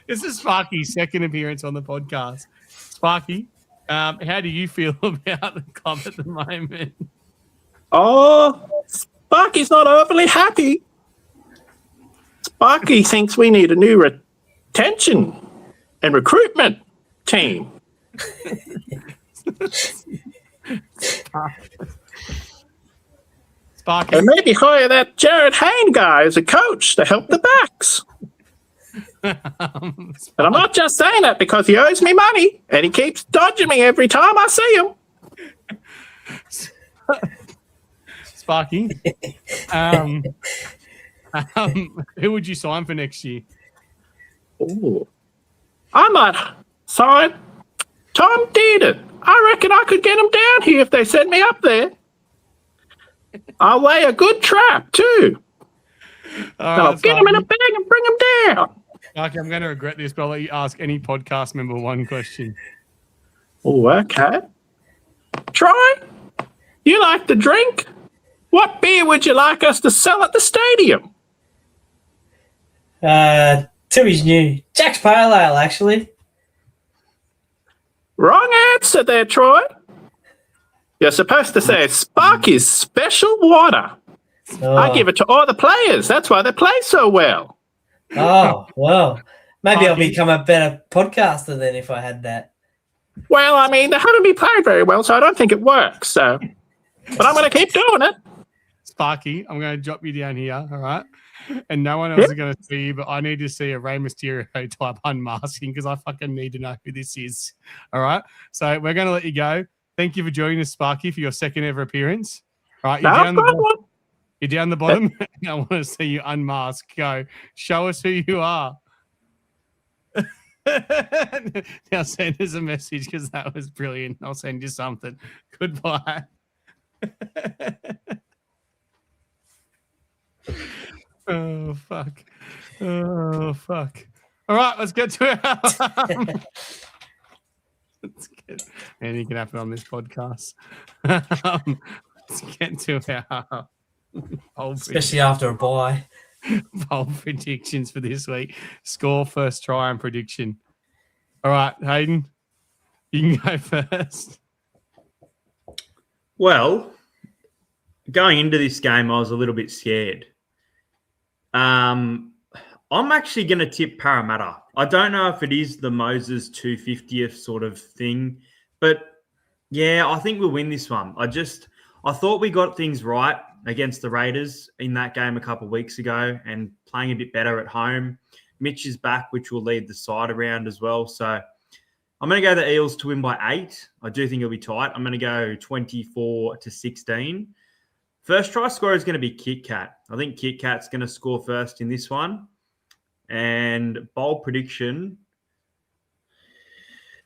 This is Sparky's second appearance on the podcast. Sparky, how do you feel about the club at the moment?
Oh, Sparky's not overly happy. Sparky thinks we need a new retention and recruitment team.
Sparky.
And maybe hire that Jared Hayne guy as a coach to help the backs. And I'm not just saying that because he owes me money and he keeps dodging me every time I see him.
Sparky, who would you sign for next year?
Ooh. I might sign Tom Dearden. I reckon I could get him down here if they send me up there. I'll lay a good trap too. I'll get him in a bag and bring him down.
Okay, I'm going to regret this, but I'll let you ask any podcast member one question.
Oh, okay. Troy, you like to drink? What beer would you like us to sell at the stadium?
Tooheys New. Jack's Pale Ale, actually.
Wrong answer there, Troy. You're supposed to say Sparky's Special Water.
Oh.
I give it to all the players. That's why they play so well.
Oh, well. Maybe I'll become a better podcaster then if I had that.
Well, I mean, they haven't been playing very well, so I don't think it works. So, but I'm going to keep doing it.
Sparky, I'm going to drop you down here, all right? And no one else is going to see you, but I need to see a Rey Mysterio type unmasking because I fucking need to know who this is, all right? So we're going to let you go. Thank you for joining us, Sparky, for your second ever appearance. All right, you're down the bottom. I want to see you unmask. Go. Show us who you are. Now send us a message because that was brilliant. I'll send you something. Goodbye. Oh, fuck. Oh, fuck. All right, let's get to it. Let's get anything can happen on this podcast. Let's get to our
Especially after a bye.
bold predictions for this week. Score, first try, and prediction. All right, Hayden, you can go first.
Well, going into this game, I was a little bit scared. I'm actually going to tip Parramatta. I don't know if it is the Moses 250th sort of thing, but yeah, I think we'll win this one. I thought we got things right against the Raiders in that game a couple of weeks ago and playing a bit better at home. Mitch is back, which will lead the side around as well. So I'm going to go the Eels to win by 8. I do think it'll be tight. I'm going to go 24-16. First try scorer is going to be Kit Kat. I think Kit Kat's going to score first in this one. And bold prediction,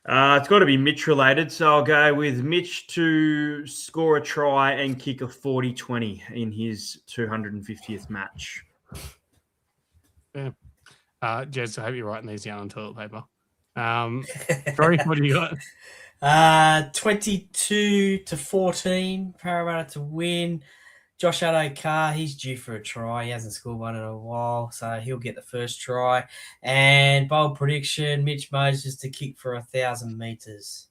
it's got to be Mitch related. So I'll go with Mitch to score a try and kick a 40-20 in his 250th match.
Yeah. Jez, I hope you're writing these down on toilet paper. Troy, what do you got?
22-14, Parramatta to win. Josh Addo-Carr, he's due for a try. He hasn't scored one in a while, so he'll get the first try. And bold prediction, Mitch Moses to kick for 1,000 meters.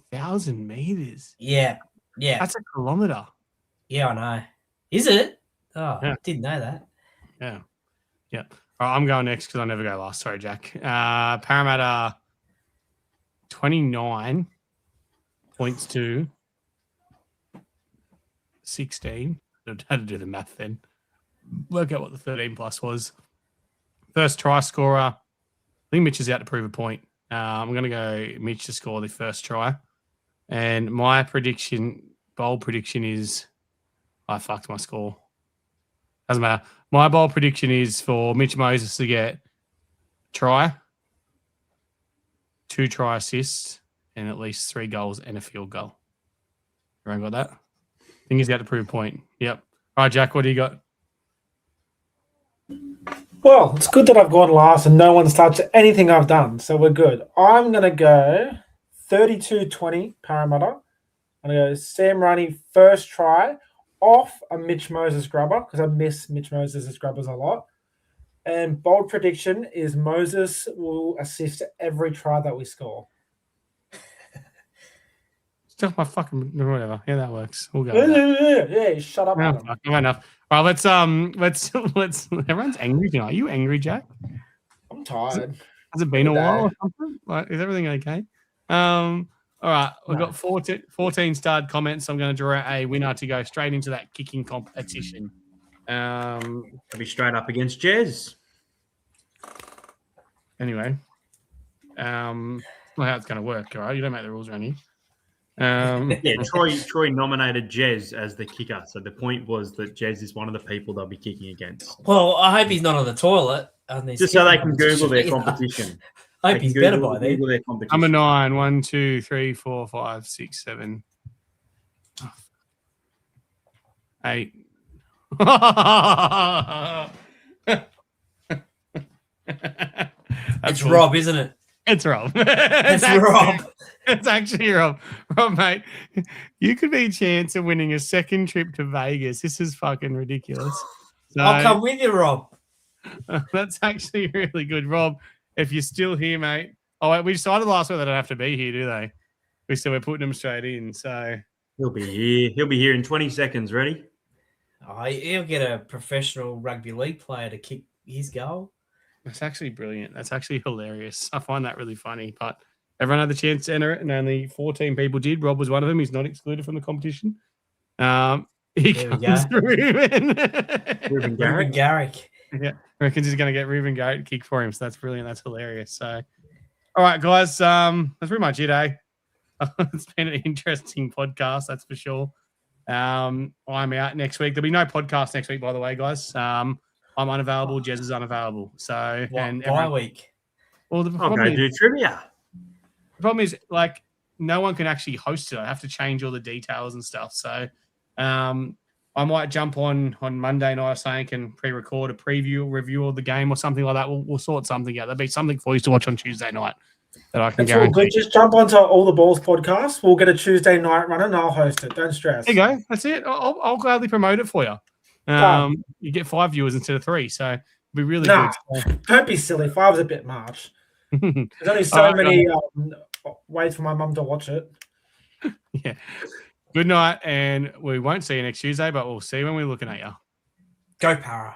1,000 meters?
Yeah.
That's a kilometer.
Yeah, I know. Is it? Oh,
Yeah.
I didn't know that.
Yeah. All right, I'm going next because I never go last. Sorry, Jack. Parramatta 29 points to 16. I had to do the math then. Work out what the 13 plus was. First try scorer. I think Mitch is out to prove a point. I'm going to go Mitch to score the first try. And my bold prediction is, I fucked my score. Doesn't matter. My bold prediction is for Mitch Moses to get try, 2 try assists, and at least 3 goals and a field goal. Everyone got that? I think he's got to prove a point. Yep. All right, Jack, what do you got?
Well, it's good that I've gone last and no one's touched anything I've done, so we're good. I'm going to go 32-20 Parramatta. I'm going to go Sam Roney first try off a Mitch Moses grubber because I miss Mitch Moses' grubbers a lot. And bold prediction is Moses will assist every try that we score.
Still my fucking whatever. Yeah, that works. We'll go.
Yeah, shut up.
No, fuck, enough. All right, let's. Everyone's angry tonight. Are you angry, Jack?
I'm tired.
Has it been a while or something? Like, is everything okay? All right, we've got 14 starred comments. I'm going to draw a winner to go straight into that kicking competition.
I'll be straight up against Jez.
Anyway, not how it's going to work. All right, you don't make the rules around here.
Yeah, Troy nominated Jez as the kicker. So the point was that Jez is one of the people they'll be kicking against.
Well, I hope he's not on the toilet.
Just so they can Google their competition.
I hope he's better by then.
Number 9, 1, 2, 3, 4, 5, 6, 7, 8.
It's Rob, isn't it?
It's Rob.
It's Rob.
It's actually Rob. Rob, mate, you could be a chance of winning a second trip to Vegas. This is fucking ridiculous. So,
I'll come with you, Rob.
That's actually really good. Rob, if you're still here, mate. Oh, wait, we decided last week they don't have to be here, do they? We're putting them straight in. So
he'll be here. He'll be here in 20 seconds. Ready?
Oh, he'll get a professional rugby league player to kick his goal.
That's actually brilliant. That's actually hilarious. I find that really funny. But everyone had the chance to enter it, and only 14 people did. Rob was one of them. He's not excluded from the competition. He comes Ruben
Garrick.
Yeah, reckons he's going to get Ruben Garrick to kick for him. So that's brilliant. That's hilarious. So, all right, guys, that's pretty much it, eh? It's been an interesting podcast, that's for sure. I'm out next week. There'll be no podcast next week, by the way, guys. I'm unavailable. Jez is unavailable. So,
bye week.
Well, the
I'll go do trivia.
The problem is, like, no one can actually host it. I have to change all the details and stuff. So, I'm I might jump on Monday night, saying can pre-record a review of the game or something like that. We'll sort something out. There'll be something for you to watch on Tuesday night that I can
It's all
guarantee.
good. Just jump onto All the Balls podcast. We'll get a Tuesday night running and I'll host it. Don't stress.
There you go. That's it. I'll gladly promote it for you. You get 5 viewers instead of 3, so it'll be really
Nah,
good.
don't be silly. 5 is a bit much. There's only so many ways for my mum to watch it.
Yeah. Good night, and we won't see you next Tuesday, but we'll see when we're looking at you.
Go Parra.